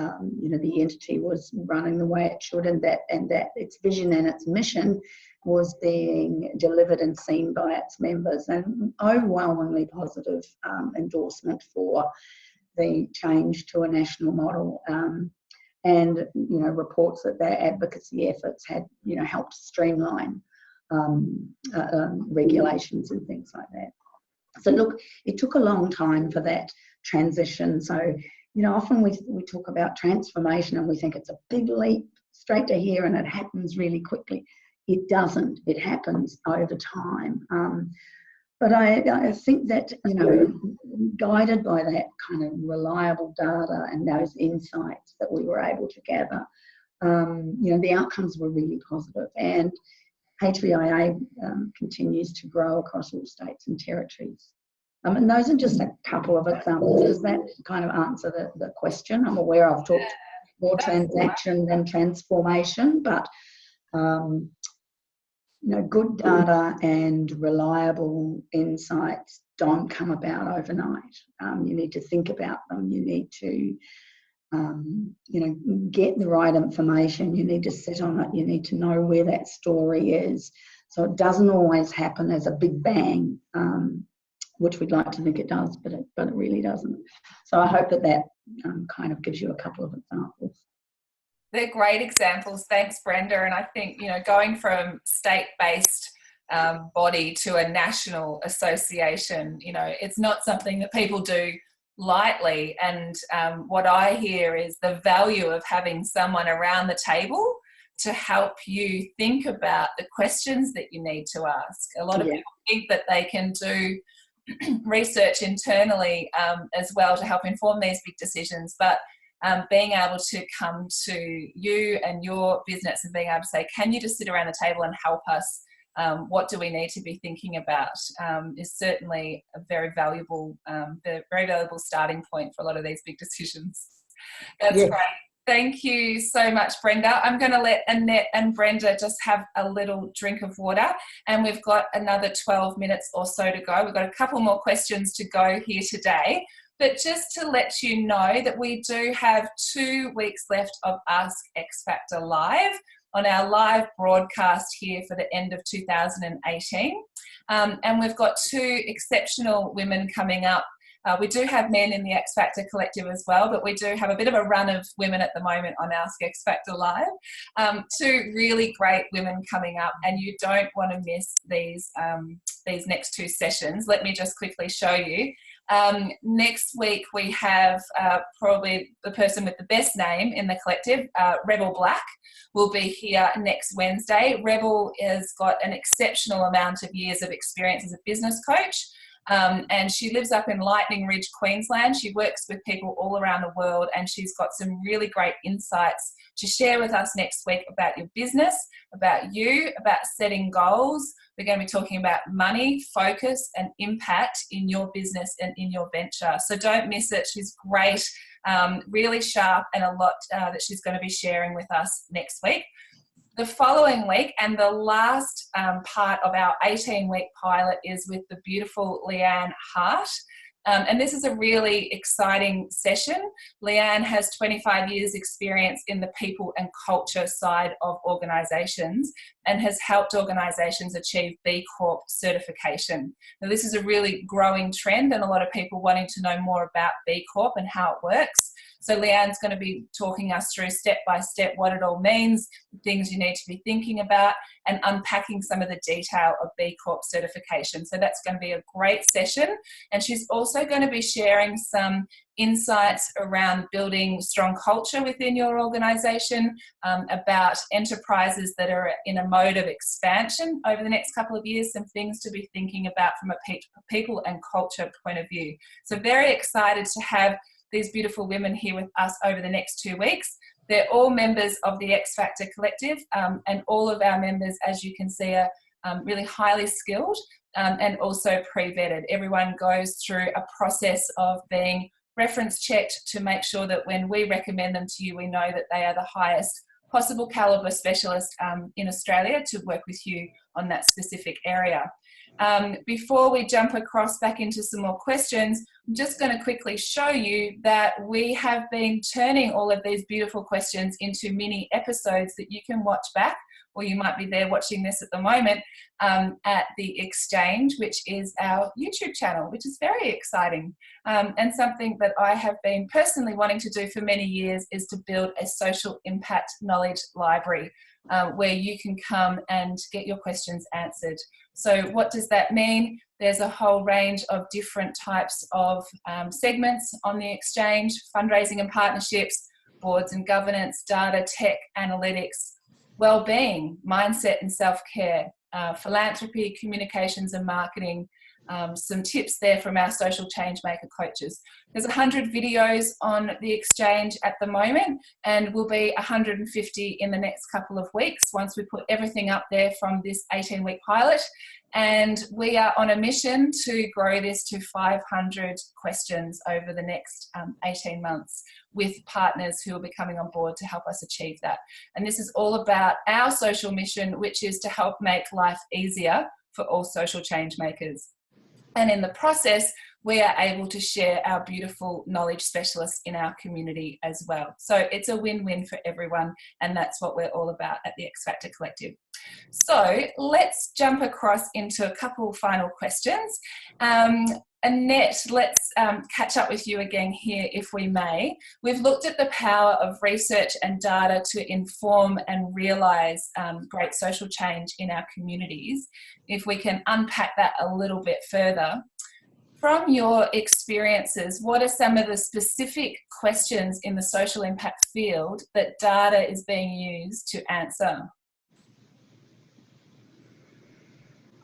S3: you know, the entity was running the way it should, and that its vision and its mission was being delivered and seen by its members, and overwhelmingly positive endorsement for the change to a national model, and you know, reports that their advocacy efforts had, you know, helped streamline regulations and things like that. So look, it took a long time for that transition. So, you know, often we talk about transformation and we think it's a big leap straight to here and it happens really quickly. It doesn't. It happens over time. But I think that, you know, guided by that kind of reliable data and those insights that we were able to gather, you know, the outcomes were really positive. And HVIA continues to grow across all states and territories. And those are just a couple of examples. Does that kind of answer the question? I'm aware I've talked more transaction than transformation, but you know, good data and reliable insights don't come about overnight. You need to think about them. You need to you know, get the right information. You need to sit on it. You need to know where that story is. So it doesn't always happen as a big bang. which we'd like to think it does, but it really doesn't. So I hope that kind of gives you a couple of examples.
S1: They're great examples. Thanks, Brenda. And I think, going from state-based body to a national association, it's not something that people do lightly. And what I hear is the value of having someone around the table to help you think about the questions that you need to ask. A lot of people think that they can do research internally as well to help inform these big decisions, but being able to come to you and your business and being able to say, can you just sit around the table and help us? What do we need to be thinking about is certainly a very valuable starting point for a lot of these big decisions. That's great. Thank you so much, Brenda. I'm going to let Annette and Brenda just have a little drink of water, and we've got another 12 minutes or so to go. We've got a couple more questions to go here today, but just to let you know that we do have 2 weeks left of Ask X Factor Live on our live broadcast here for the end of 2018. And we've got 2 exceptional women coming up. We do have men in the X Factor Collective as well, but we do have a bit of a run of women at the moment on Ask X Factor Live. 2 really great women coming up, and you don't want to miss these next 2 sessions. Let me just quickly show you. Next week we have probably the person with the best name in the collective, Rebel Black, will be here next Wednesday. Rebel has got an exceptional amount of years of experience as a business coach. And she lives up in Lightning Ridge, Queensland. She works with people all around the world, and she's got some really great insights to share with us next week about your business, about you, about setting goals. We're going to be talking about money, focus, and impact in your business and in your venture. So don't miss it. She's great, really sharp, and a lot that she's going to be sharing with us next week. The following week, and the last part of our 18-week pilot, is with the beautiful Leanne Hart. And this is a really exciting session. Leanne has 25 years experience in the people and culture side of organisations and has helped organisations achieve B Corp certification. Now, this is a really growing trend, and a lot of people wanting to know more about B Corp and how it works. So Leanne's going to be talking us through step by step what it all means, the things you need to be thinking about, and unpacking some of the detail of B Corp certification. So that's going to be a great session. And she's also going to be sharing some insights around building strong culture within your organisation, about enterprises that are in a mode of expansion over the next couple of years, some things to be thinking about from a people and culture point of view. So very excited to have these beautiful women here with us over the next 2 weeks. They're all members of the X Factor Collective, and all of our members, as you can see, are really highly skilled and also pre-vetted. Everyone goes through a process of being reference checked to make sure that when we recommend them to you, we know that they are the highest possible caliber specialist in Australia to work with you on that specific area. Before we jump across back into some more questions, I'm just going to quickly show you that we have been turning all of these beautiful questions into mini episodes that you can watch back, or you might be there watching this at the moment, at The Exchange, which is our YouTube channel, which is very exciting. And something that I have been personally wanting to do for many years is to build a social impact knowledge library where you can come and get your questions answered. So what does that mean? There's a whole range of different types of segments on The Exchange: fundraising and partnerships, boards and governance, data, tech, analytics, well-being, mindset and self-care, philanthropy, communications and marketing, some tips there from our social change maker coaches. There's 100 videos on The Exchange at the moment, and will be 150 in the next couple of weeks once we put everything up there from this 18-week pilot. And we are on a mission to grow this to 500 questions over the next 18 months with partners who will be coming on board to help us achieve that. And this is all about our social mission, which is to help make life easier for all social change makers. And in the process, we are able to share our beautiful knowledge specialists in our community as well. So it's a win-win for everyone, and that's what we're all about at the X Factor Collective. So let's jump across into a couple final questions. Annette, let's catch up with you again here, if we may. We've looked at the power of research and data to inform and realise great social change in our communities. If we can unpack that a little bit further, from your experiences, what are some of the specific questions in the social impact field that data is being used to answer?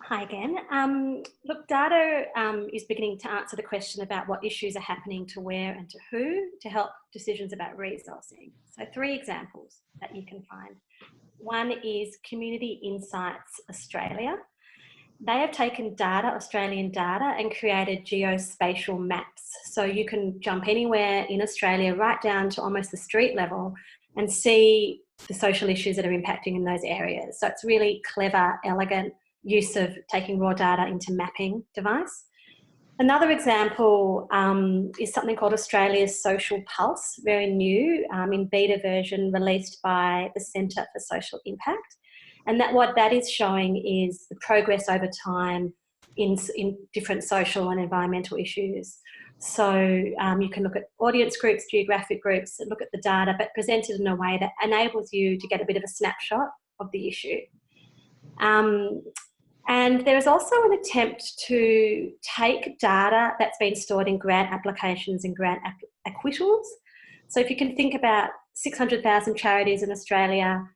S2: Hi again. Look, data is beginning to answer the question about what issues are happening to where and to who to help decisions about resourcing. So 3 examples that you can find. One is Community Insights Australia. They have taken data, Australian data, and created geospatial maps. So you can jump anywhere in Australia, right down to almost the street level, and see the social issues that are impacting in those areas. So it's really clever, elegant use of taking raw data into mapping device. Another example is something called Australia's Social Pulse, very new, in beta version, released by the Centre for Social Impact. And what that is showing is the progress over time in different social and environmental issues. So you can look at audience groups, geographic groups, look at the data, but presented in a way that enables you to get a bit of a snapshot of the issue. And there is also an attempt to take data that's been stored in grant applications and grant acquittals. So if you can think about 600,000 charities in Australia,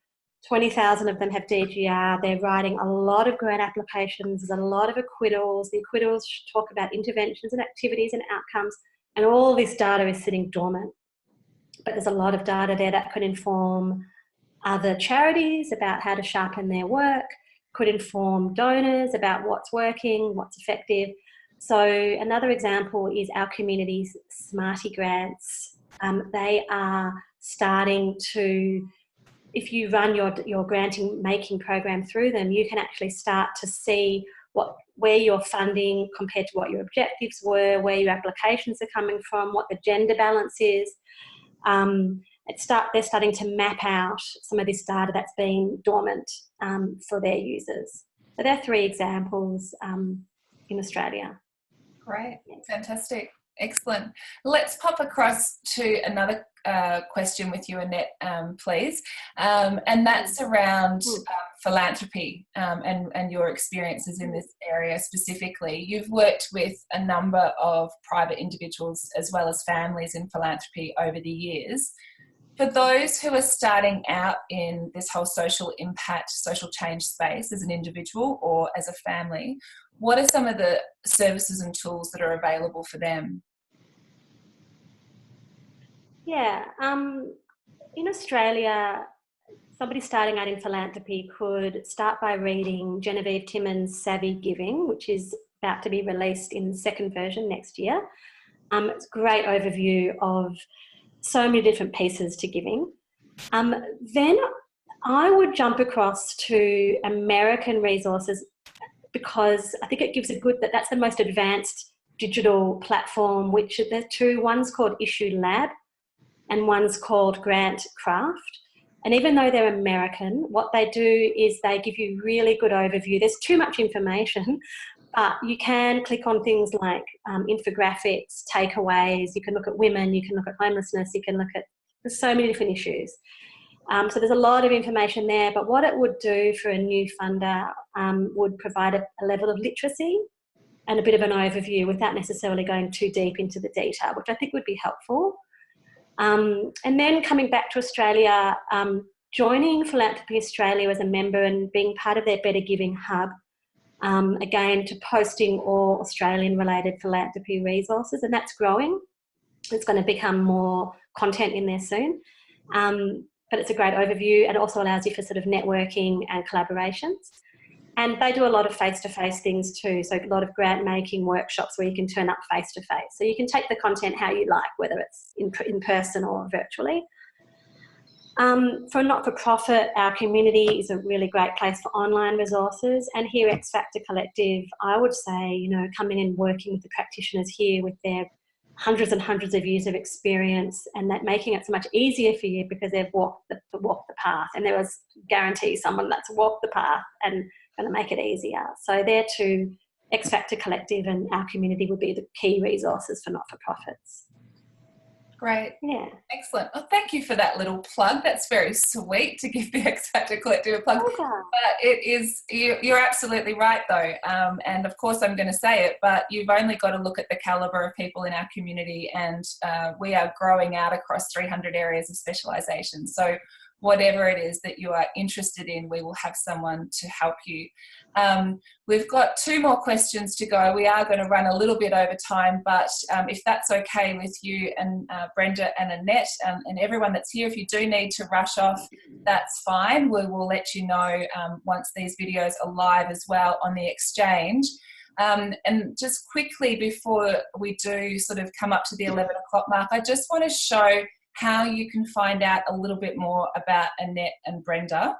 S2: 20,000 of them have DGR. They're writing a lot of grant applications. There's a lot of acquittals. The acquittals talk about interventions and activities and outcomes, and all this data is sitting dormant. But there's a lot of data there that could inform other charities about how to sharpen their work, could inform donors about what's working, what's effective. So another example is our community's Smarty grants. They are starting to, if you run your granting making program through them, you can actually start to see where your funding compared to what your objectives were, where your applications are coming from, what the gender balance is. They're starting to map out some of this data that's been dormant for their users. So there are 3 examples in Australia.
S1: Great, fantastic, excellent. Let's pop across to another question with you, Annette, please, and that's around philanthropy and your experiences in this area specifically. You've worked with a number of private individuals as well as families in philanthropy over the years. For those who are starting out in this whole social impact, social change space as an individual or as a family, what are some of the services and tools that are available for them?
S2: Yeah, in Australia, somebody starting out in philanthropy could start by reading Genevieve Timmons' Savvy Giving, which is about to be released in the 2nd version next year. It's a great overview of so many different pieces to giving. Then I would jump across to American resources because I think it gives that's the most advanced digital platform, which there are 2. One's called Issue Lab and one's called Grant Craft. And even though they're American, what they do is they give you really good overview. There's too much information, but you can click on things like infographics, takeaways. You can look at women, you can look at homelessness, you can look at, there's so many different issues. So there's a lot of information there, but what it would do for a new funder would provide a level of literacy and a bit of an overview without necessarily going too deep into the detail, which I think would be helpful. And then coming back to Australia, joining Philanthropy Australia as a member and being part of their Better Giving Hub, again, to posting all Australian-related philanthropy resources, and that's growing. It's going to become more content in there soon. But it's a great overview and it also allows you for sort of networking and collaborations. And they do a lot of face-to-face things too, so a lot of grant-making workshops where you can turn up face-to-face. So you can take the content how you like, whether it's in person or virtually. For not-for-profit, our community is a really great place for online resources. And here at X Factor Collective, I would say, you know, coming in working with the practitioners here with their hundreds and hundreds of years of experience, and that making it so much easier for you because they've walked the path, and there was guarantee someone that's walked the path and going to make it easier. So there too, X Factor Collective and our community would be the key resources for not-for-profits.
S1: Great.
S2: Yeah.
S1: Excellent. Well, thank you for that little plug. That's very sweet to give the X Factor Collective a plug.
S2: Okay.
S1: But it is, you're absolutely right though. And of course I'm going to say it, but you've only got to look at the calibre of people in our community, and we are growing out across 300 areas of specialisation. So whatever it is that you are interested in, we will have someone to help you. We've got 2 more questions to go. We are going to run a little bit over time, but if that's okay with you and Brenda and Annette and everyone that's here, if you do need to rush off, that's fine. We will let you know once these videos are live as well on the exchange. And just quickly before we do sort of come up to the 11 o'clock mark, I just want to show how you can find out a little bit more about Annette and Brenda,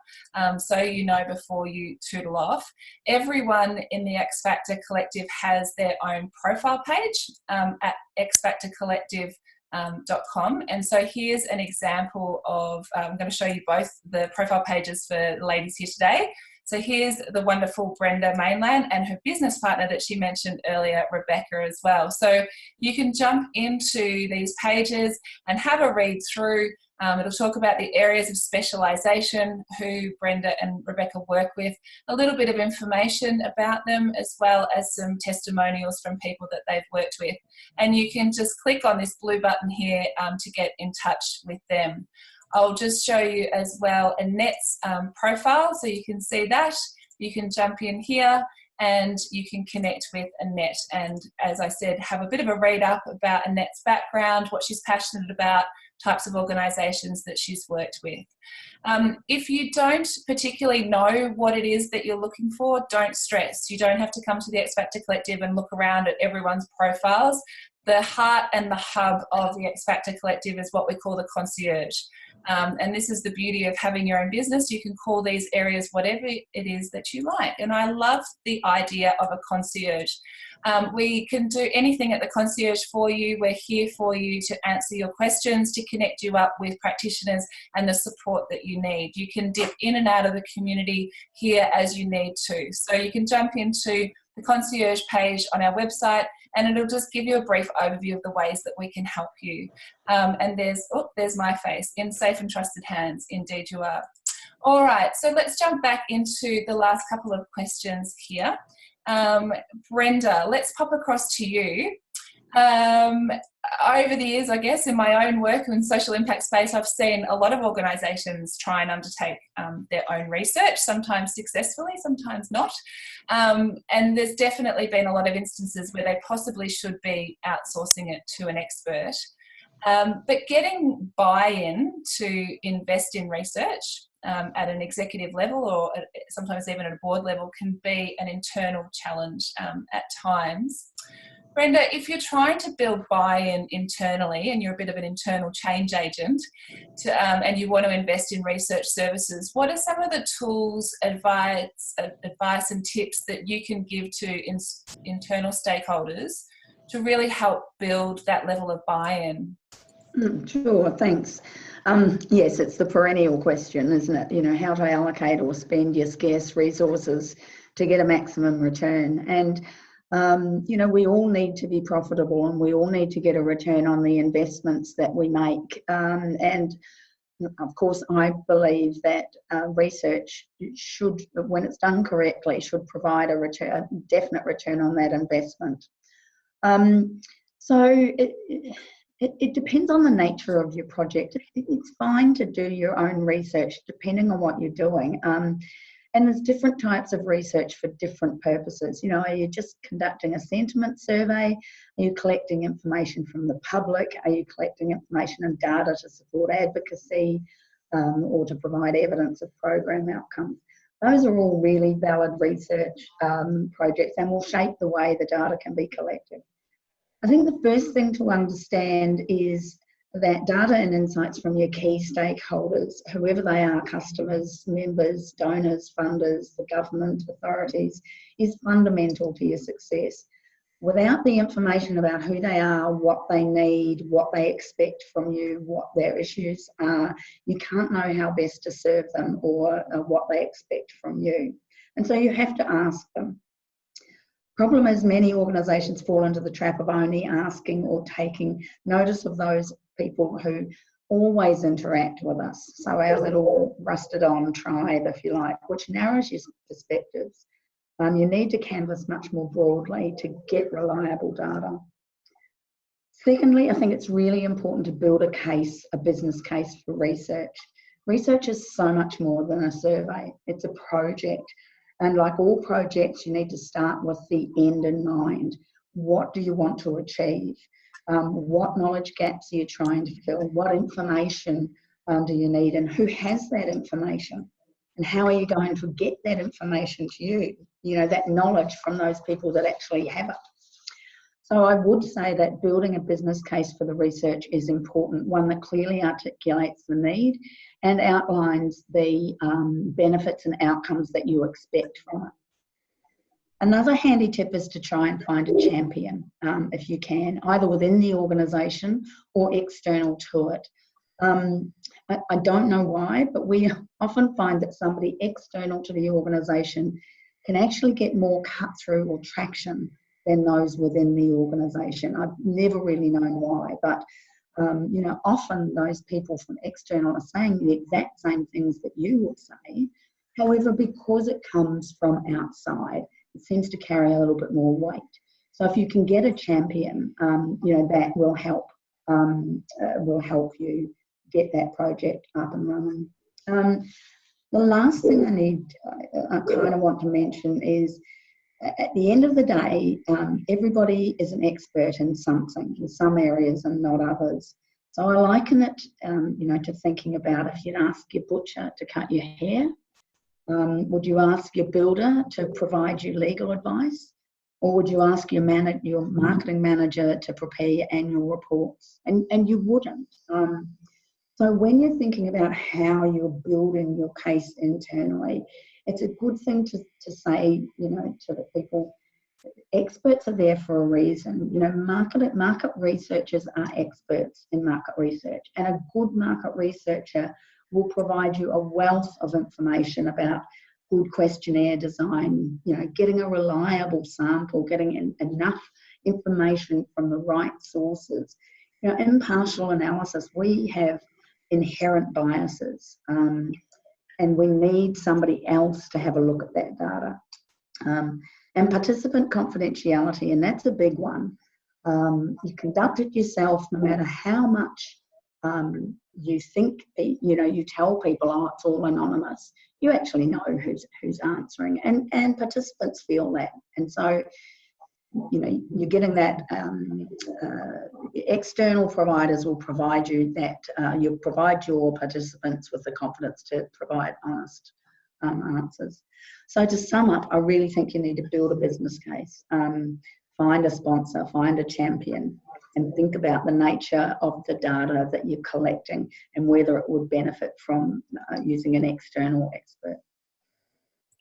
S1: so you know before you tootle off. Everyone in the X Factor Collective has their own profile page at xfactorcollective.com. And so here's an example of, I'm going to show you both the profile pages for the ladies here today. So here's the wonderful Brenda Mainland and her business partner that she mentioned earlier, Rebecca, as well. So you can jump into these pages and have a read through. It'll talk about the areas of specialisation, who Brenda and Rebecca work with, a little bit of information about them, as well as some testimonials from people that they've worked with. And you can just click on this blue button here to get in touch with them. I'll just show you as well Annette's profile, so you can see that. You can jump in here and you can connect with Annette, and as I said, have a bit of a read up about Annette's background, what she's passionate about, types of organisations that she's worked with. If you don't particularly know what it is that you're looking for, don't stress. You don't have to come to the X Factor Collective and look around at everyone's profiles. The heart and the hub of the X Factor Collective is what we call the concierge. And this is the beauty of having your own business. You can call these areas whatever it is that you like. And I love the idea of a concierge. We can do anything at the concierge for you. We're here for you to answer your questions, to connect you up with practitioners and the support that you need. You can dip in and out of the community here as you need to. So you can jump into the concierge page on our website, and it'll just give you a brief overview of the ways that we can help you. And there's my face. In safe and trusted hands, indeed you are. All right, so let's jump back into the last couple of questions here. Brenda, let's pop across to you. Over the years, I guess, in my own work in social impact space, I've seen a lot of organisations try and undertake their own research, sometimes successfully, sometimes not. And there's definitely been a lot of instances where they possibly should be outsourcing it to an expert. But getting buy-in to invest in research at an executive level, or sometimes even at a board level, can be an internal challenge at times. Brenda, if you're trying to build buy-in internally and you're a bit of an internal change agent and you want to invest in research services, what are some of the tools, advice and tips that you can give to internal stakeholders to really help build that level of buy-in?
S3: Sure, thanks. Yes, it's the perennial question, isn't it? You know, how to allocate or spend your scarce resources to get a maximum return. And you know, we all need to be profitable, and we all need to get a return on the investments that we make. And of course, I believe that research should, when it's done correctly, should provide a definite return on that investment. So it depends on the nature of your project. It's fine to do your own research depending on what you're doing. And there's different types of research for different purposes. You know, are you just conducting a sentiment survey? Are you collecting information from the public? Are you collecting information and data to support advocacy or to provide evidence of program outcomes? Those are all really valid research projects and will shape the way the data can be collected. I think the first thing to understand is that data and insights from your key stakeholders, whoever they are, customers, members, donors, funders, the government, authorities, is fundamental to your success. Without the information about who they are, what they need, what they expect from you, what their issues are, you can't know how best to serve them or what they expect from you. And so you have to ask them. Problem is, many organisations fall into the trap of only asking or taking notice of those people who always interact with us. So our little rusted on tribe, if you like, which narrows your perspectives. You need to canvass much more broadly to get reliable data. Secondly, I think it's really important to build a case, a business case for research. Research is so much more than a survey. It's a project. And like all projects, you need to start with the end in mind. What do you want to achieve? What knowledge gaps are you trying to fill? What information do you need? And who has that information? And how are you going to get that information to you? You know, that knowledge from those people that actually have it. So I would say that building a business case for the research is important, one that clearly articulates the need and outlines the benefits and outcomes that you expect from it. Another handy tip is to try and find a champion, if you can, either within the organisation or external to it. I don't know why, but we often find that somebody external to the organisation can actually get more cut through or traction than those within the organisation. I've never really known why, but you know, often those people from external are saying the exact same things that you would say. However, because it comes from outside, it seems to carry a little bit more weight. So if you can get a champion, you know, that will help you get that project up and running. The last thing I kind of want to mention is, at the end of the day, everybody is an expert in something, in some areas and not others. So I liken it, you know, to thinking about if you'd ask your butcher to cut your hair, would you ask your builder to provide you legal advice? Or would you ask your marketing manager to prepare your annual reports? And you wouldn't. So when you're thinking about how you're building your case internally, it's a good thing to say, you know, to the people, experts are there for a reason. You know, market researchers are experts in market research, and a good market researcher will provide you a wealth of information about good questionnaire design, you know, getting a reliable sample, getting enough information from the right sources. You know, impartial analysis, we have inherent biases, and we need somebody else to have a look at that data. And participant confidentiality, and that's a big one. You conduct it yourself, no matter how much you think, you know, you tell people, oh, it's all anonymous. You actually know who's answering, and participants feel that. And so, you know, you're getting that, external providers will provide you that, you'll provide your participants with the confidence to provide honest answers. So to sum up, I really think you need to build a business case, find a sponsor, find a champion, and think about the nature of the data that you're collecting and whether it would benefit from using an external expert.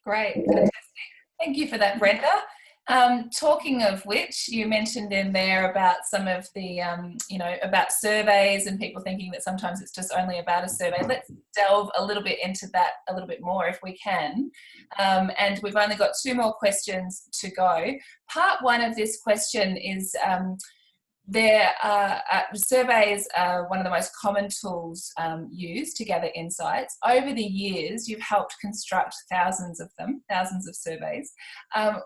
S1: Great, fantastic. Thank you for that, Brenda. Talking of which, you mentioned in there about some of the, you know, about surveys and people thinking that sometimes it's just only about a survey. Let's delve a little bit into that a little bit more if we can. And we've only got 2 more questions to go. Part 1 of this question is, surveys are one of the most common tools used to gather insights. Over the years, you've helped construct thousands of them, thousands of surveys.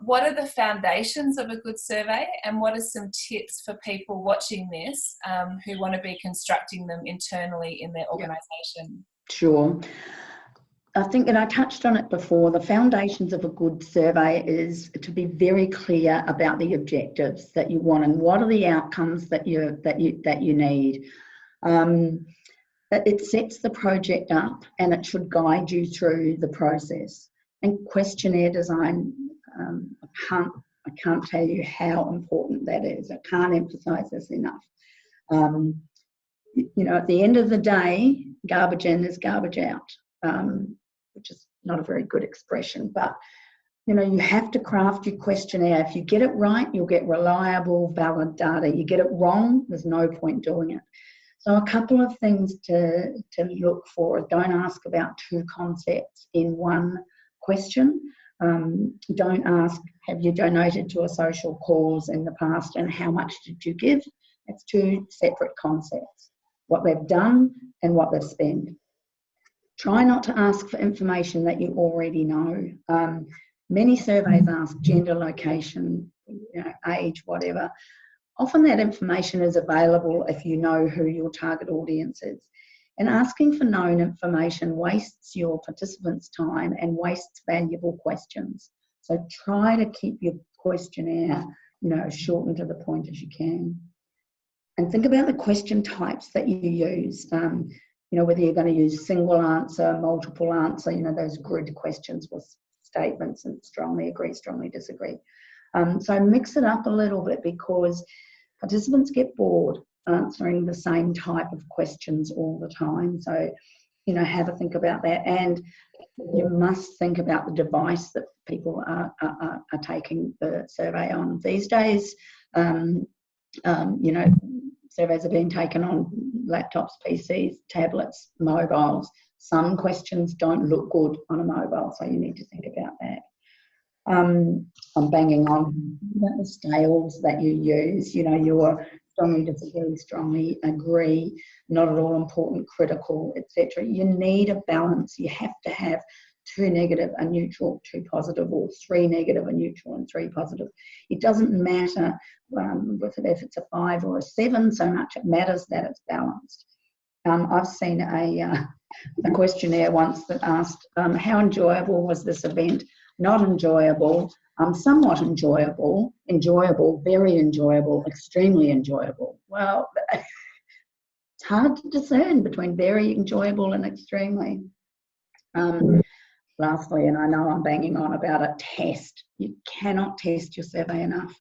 S1: What are the foundations of a good survey, and what are some tips for people watching this who want to be constructing them internally in their organisation?
S3: Sure. I think, and I touched on it before, the foundations of a good survey is to be very clear about the objectives that you want and what are the outcomes that you need. It sets the project up and it should guide you through the process. And questionnaire design, I can't tell you how important that is. I can't emphasise this enough. you know, at the end of the day, garbage in is garbage out, which is not a very good expression, but you know, you have to craft your questionnaire. If you get it right, you'll get reliable, valid data. You get it wrong, there's no point doing it. So a couple of things to look for. Don't ask about two concepts in one question. Don't ask, have you donated to a social cause in the past and how much did you give? It's two separate concepts, what they've done and what they've spent. Try not to ask for information that you already know. Many surveys ask gender, location, you know, age, whatever. Often that information is available if you know who your target audience is. And asking for known information wastes your participants' time and wastes valuable questions. So try to keep your questionnaire, you know, as short and to the point as you can. And think about the question types that you use. You know, whether you're going to use single answer, multiple answer, you know, those grid questions with statements and strongly agree, strongly disagree. So mix it up a little bit because participants get bored answering the same type of questions all the time. So, you know, have a think about that. And you must think about the device that people are taking the survey on. These days, you know, surveys are being taken on laptops, PCs, tablets, mobiles. Some questions don't look good on a mobile, so you need to think about that. I'm banging on about the scales that you use. You know, your strongly disagree, strongly agree, not at all important, critical, etc. You need a balance. You have to have 2 negative, a neutral, 2 positive, or 3 negative, a neutral, and 3 positive. It doesn't matter if it's a 5 or a 7 so much. It matters that it's balanced. I've seen a questionnaire once that asked, how enjoyable was this event? Not enjoyable, somewhat enjoyable, enjoyable, very enjoyable, extremely enjoyable. Well, it's hard to discern between very enjoyable and extremely. Lastly, and I know I'm banging on about a test. You cannot test your survey enough.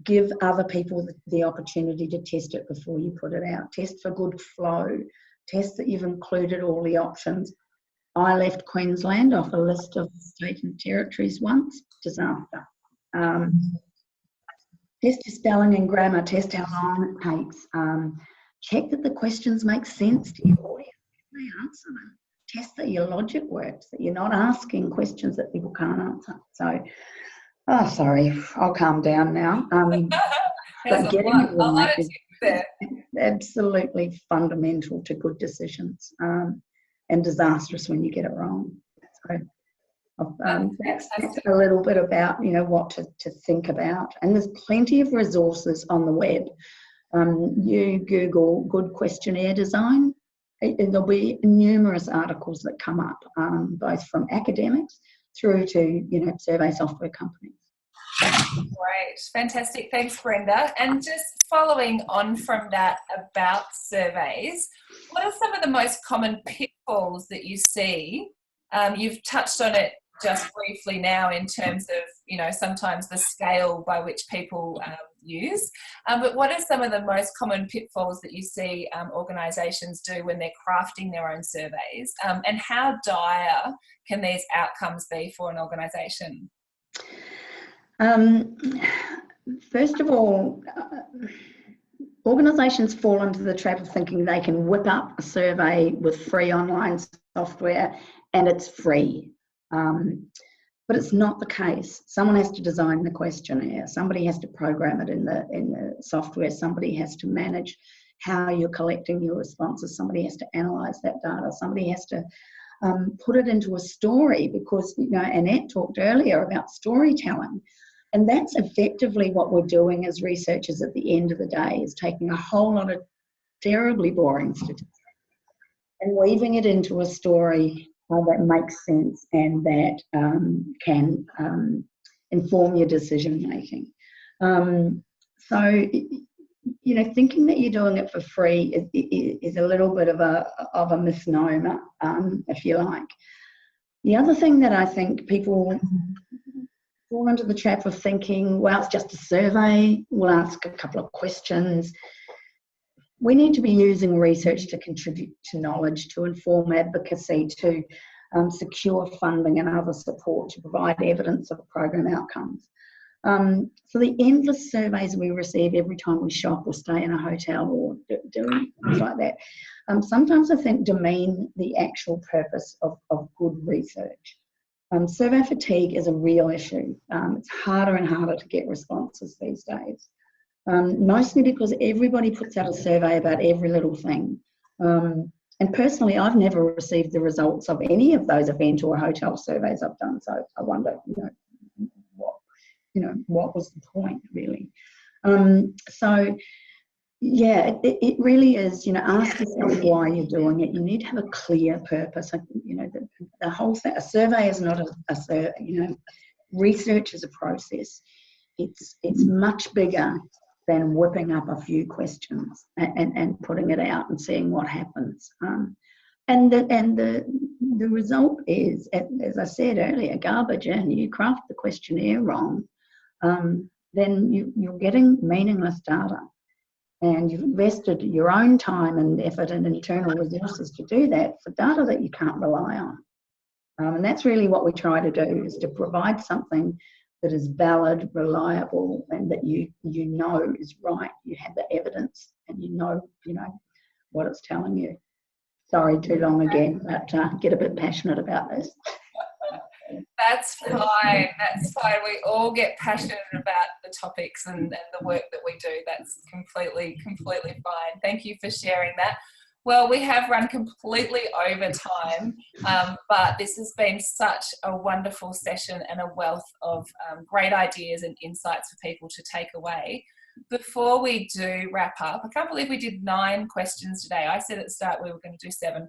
S3: Give other people the opportunity to test it before you put it out. Test for good flow. Test that you've included all the options. I left Queensland off a list of states and territories once. Disaster. Test your spelling and grammar. Test how long it takes. Check that the questions make sense to your audience. They answer them. Test that your logic works, that you're not asking questions that people can't answer. So, oh, sorry, I'll calm down now. But getting it right is absolutely fundamental to good decisions, and disastrous when you get it wrong. So that's a little bit about, you know, what to think about. And there's plenty of resources on the web. You Google good questionnaire design, there'll be numerous articles that come up, both from academics through to, you know, survey software companies.
S1: Great, fantastic. Thanks, Brenda. And just following on from that about surveys, what are some of the most common pitfalls that you see? You've touched on it just briefly now in terms of, you know, sometimes the scale by which people use. But what are some of the most common pitfalls that you see organisations do when they're crafting their own surveys? And how dire can these outcomes be for an organisation?
S3: First of all, organisations fall into the trap of thinking they can whip up a survey with free online software and it's free. But it's not the case. Someone has to design the questionnaire. Somebody has to program it in the software. Somebody has to manage how you're collecting your responses. Somebody has to analyse that data. Somebody has to put it into a story, because, you know, Annette talked earlier about storytelling. And that's effectively what we're doing as researchers at the end of the day, is taking a whole lot of terribly boring statistics and weaving it into a story that makes sense and that can inform your decision making. So, you know, thinking that you're doing it for free is a little bit of a misnomer, if you like. The other thing that I think people fall into the trap of thinking, well, it's just a survey, we'll ask a couple of questions. we need to be using research to contribute to knowledge, to inform advocacy, to secure funding and other support to provide evidence of program outcomes. So the endless surveys we receive every time we shop or stay in a hotel or doing things like that, sometimes I think demean the actual purpose of good research. Survey fatigue is a real issue. It's harder and harder to get responses these days, mostly because everybody puts out a survey about every little thing. And personally, I've never received the results of any of those event or hotel surveys I've done. So I wonder, what was the point, really? So, yeah, it really is, ask yourself why you're doing it. You need to have a clear purpose. The whole thing, a survey is not a survey, research is a process. It's much bigger than whipping up a few questions and putting it out and seeing what happens. And the result is, as I said earlier, garbage. And you craft the questionnaire wrong, then you're getting meaningless data. And you've invested your own time and effort and internal resources to do that for data that you can't rely on. And that's really what we try to do, is to provide something that is valid, reliable, and that you know is right. You have the evidence and you know what it's telling you. Sorry, too long again, but get a bit passionate about this.
S1: That's fine. That's fine. We all get passionate about the topics and the work that we do. That's completely fine. Thank you for sharing that. Well, we have run completely over time, but this has been such a wonderful session and a wealth of great ideas and insights for people to take away. Before we do wrap up, I can't believe we did 9 questions today. I said at the start we were going to do 7.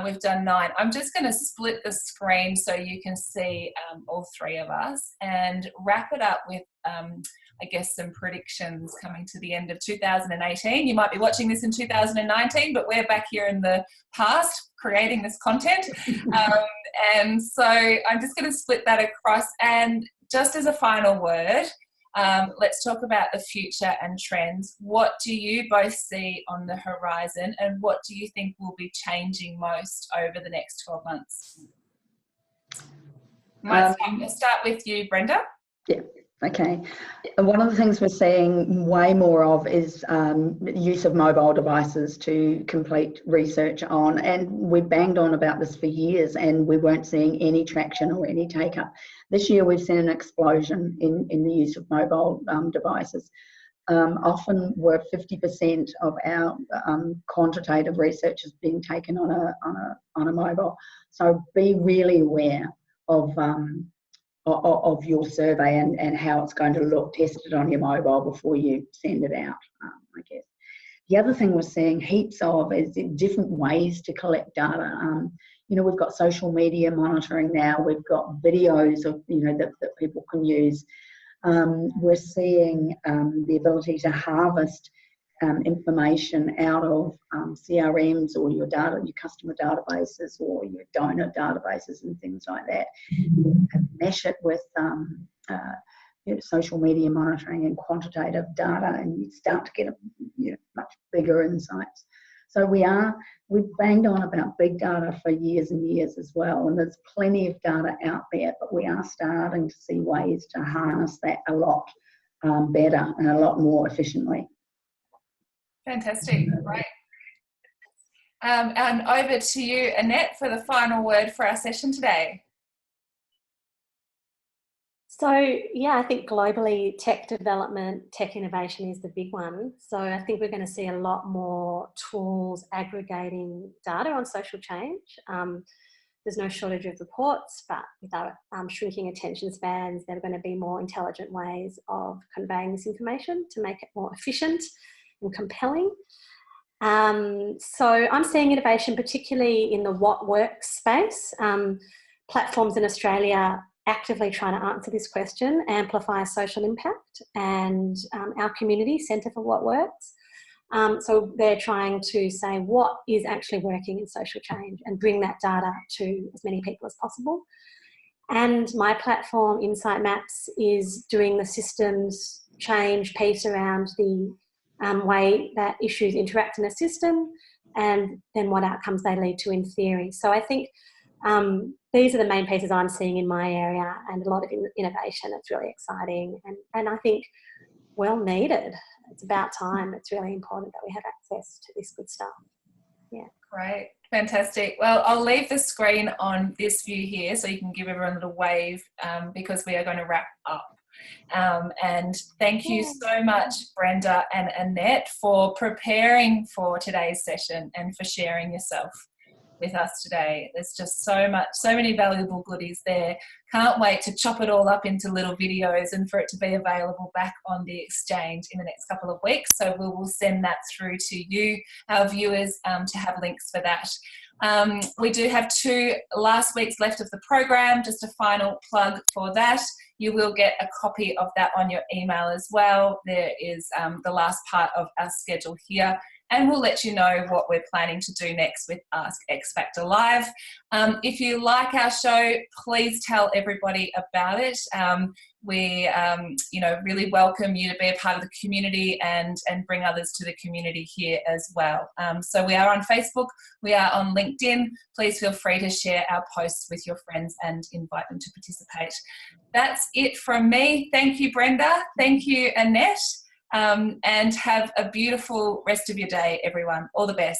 S1: We've done 9. I'm just going to split the screen so you can see all 3 of us and wrap it up with, I guess, some predictions coming to the end of 2018. You might be watching this in 2019, but we're back here in the past creating this content. And so I'm just going to split that across. And just as a final word, let's talk about the future and trends. What do you both see on the horizon, and what do you think will be changing most over the next 12 months? Might start with you, Brenda.
S3: Yeah, okay. One of the things we're seeing way more of is use of mobile devices to complete research on, and we banged on about this for years and we weren't seeing any traction or any take-up. This year we've seen an explosion in the use of mobile devices. Often we're 50% of our quantitative research is being taken on a mobile. So be really aware of your survey and how it's going to look. Test it on your mobile before you send it out, I guess. The other thing we're seeing heaps of is different ways to collect data. We've got social media monitoring now. We've got videos of, that people can use. We're seeing the ability to harvest information out of CRMs or your customer databases or your donor databases and things like that. And mesh it with social media monitoring and quantitative data, and you start to get much bigger insights. So we've banged on about big data for years and years as well, and there's plenty of data out there, but we are starting to see ways to harness that a lot better and a lot more efficiently.
S1: Fantastic, great. And over to you, Annette, for the final word for our session today.
S2: So, yeah, I think globally tech development, tech innovation is the big one. So I think we're going to see a lot more tools aggregating data on social change. There's no shortage of reports, but with our shrinking attention spans, there are going to be more intelligent ways of conveying this information to make it more efficient and compelling. So I'm seeing innovation particularly in the what works space. Platforms in Australia actively trying to answer this question, amplify social impact, and our community Centre for What Works. So they're trying to say what is actually working in social change and bring that data to as many people as possible. And my platform, Insight Maps, is doing the systems change piece around the way that issues interact in the system, and then what outcomes they lead to in theory. So I think these are the main pieces I'm seeing in my area, and a lot of innovation. It's really exciting, and I think well needed. It's about time. It's really important that we have access to this good stuff. Yeah.
S1: Great. Fantastic. Well, I'll leave the screen on this view here so you can give everyone a little wave because we are going to wrap up. And thank you so much, Brenda and Annette, for preparing for today's session and for sharing yourself with us today. There's just so many valuable goodies there. Can't wait to chop it all up into little videos and for it to be available back on the exchange in the next couple of weeks. So we will send that through to you, our viewers, to have links for that. We do have 2 last weeks left of the program, just a final plug for that. You will get a copy of that on your email as well. There is the last part of our schedule here, and we'll let you know what we're planning to do next with Ask X Factor Live. If you like our show, please tell everybody about it. We really welcome you to be a part of the community and bring others to the community here as well. So we are on Facebook, we are on LinkedIn. Please feel free to share our posts with your friends and invite them to participate. That's it from me. Thank you, Brenda. Thank you, Annette. And have a beautiful rest of your day, everyone. All the best.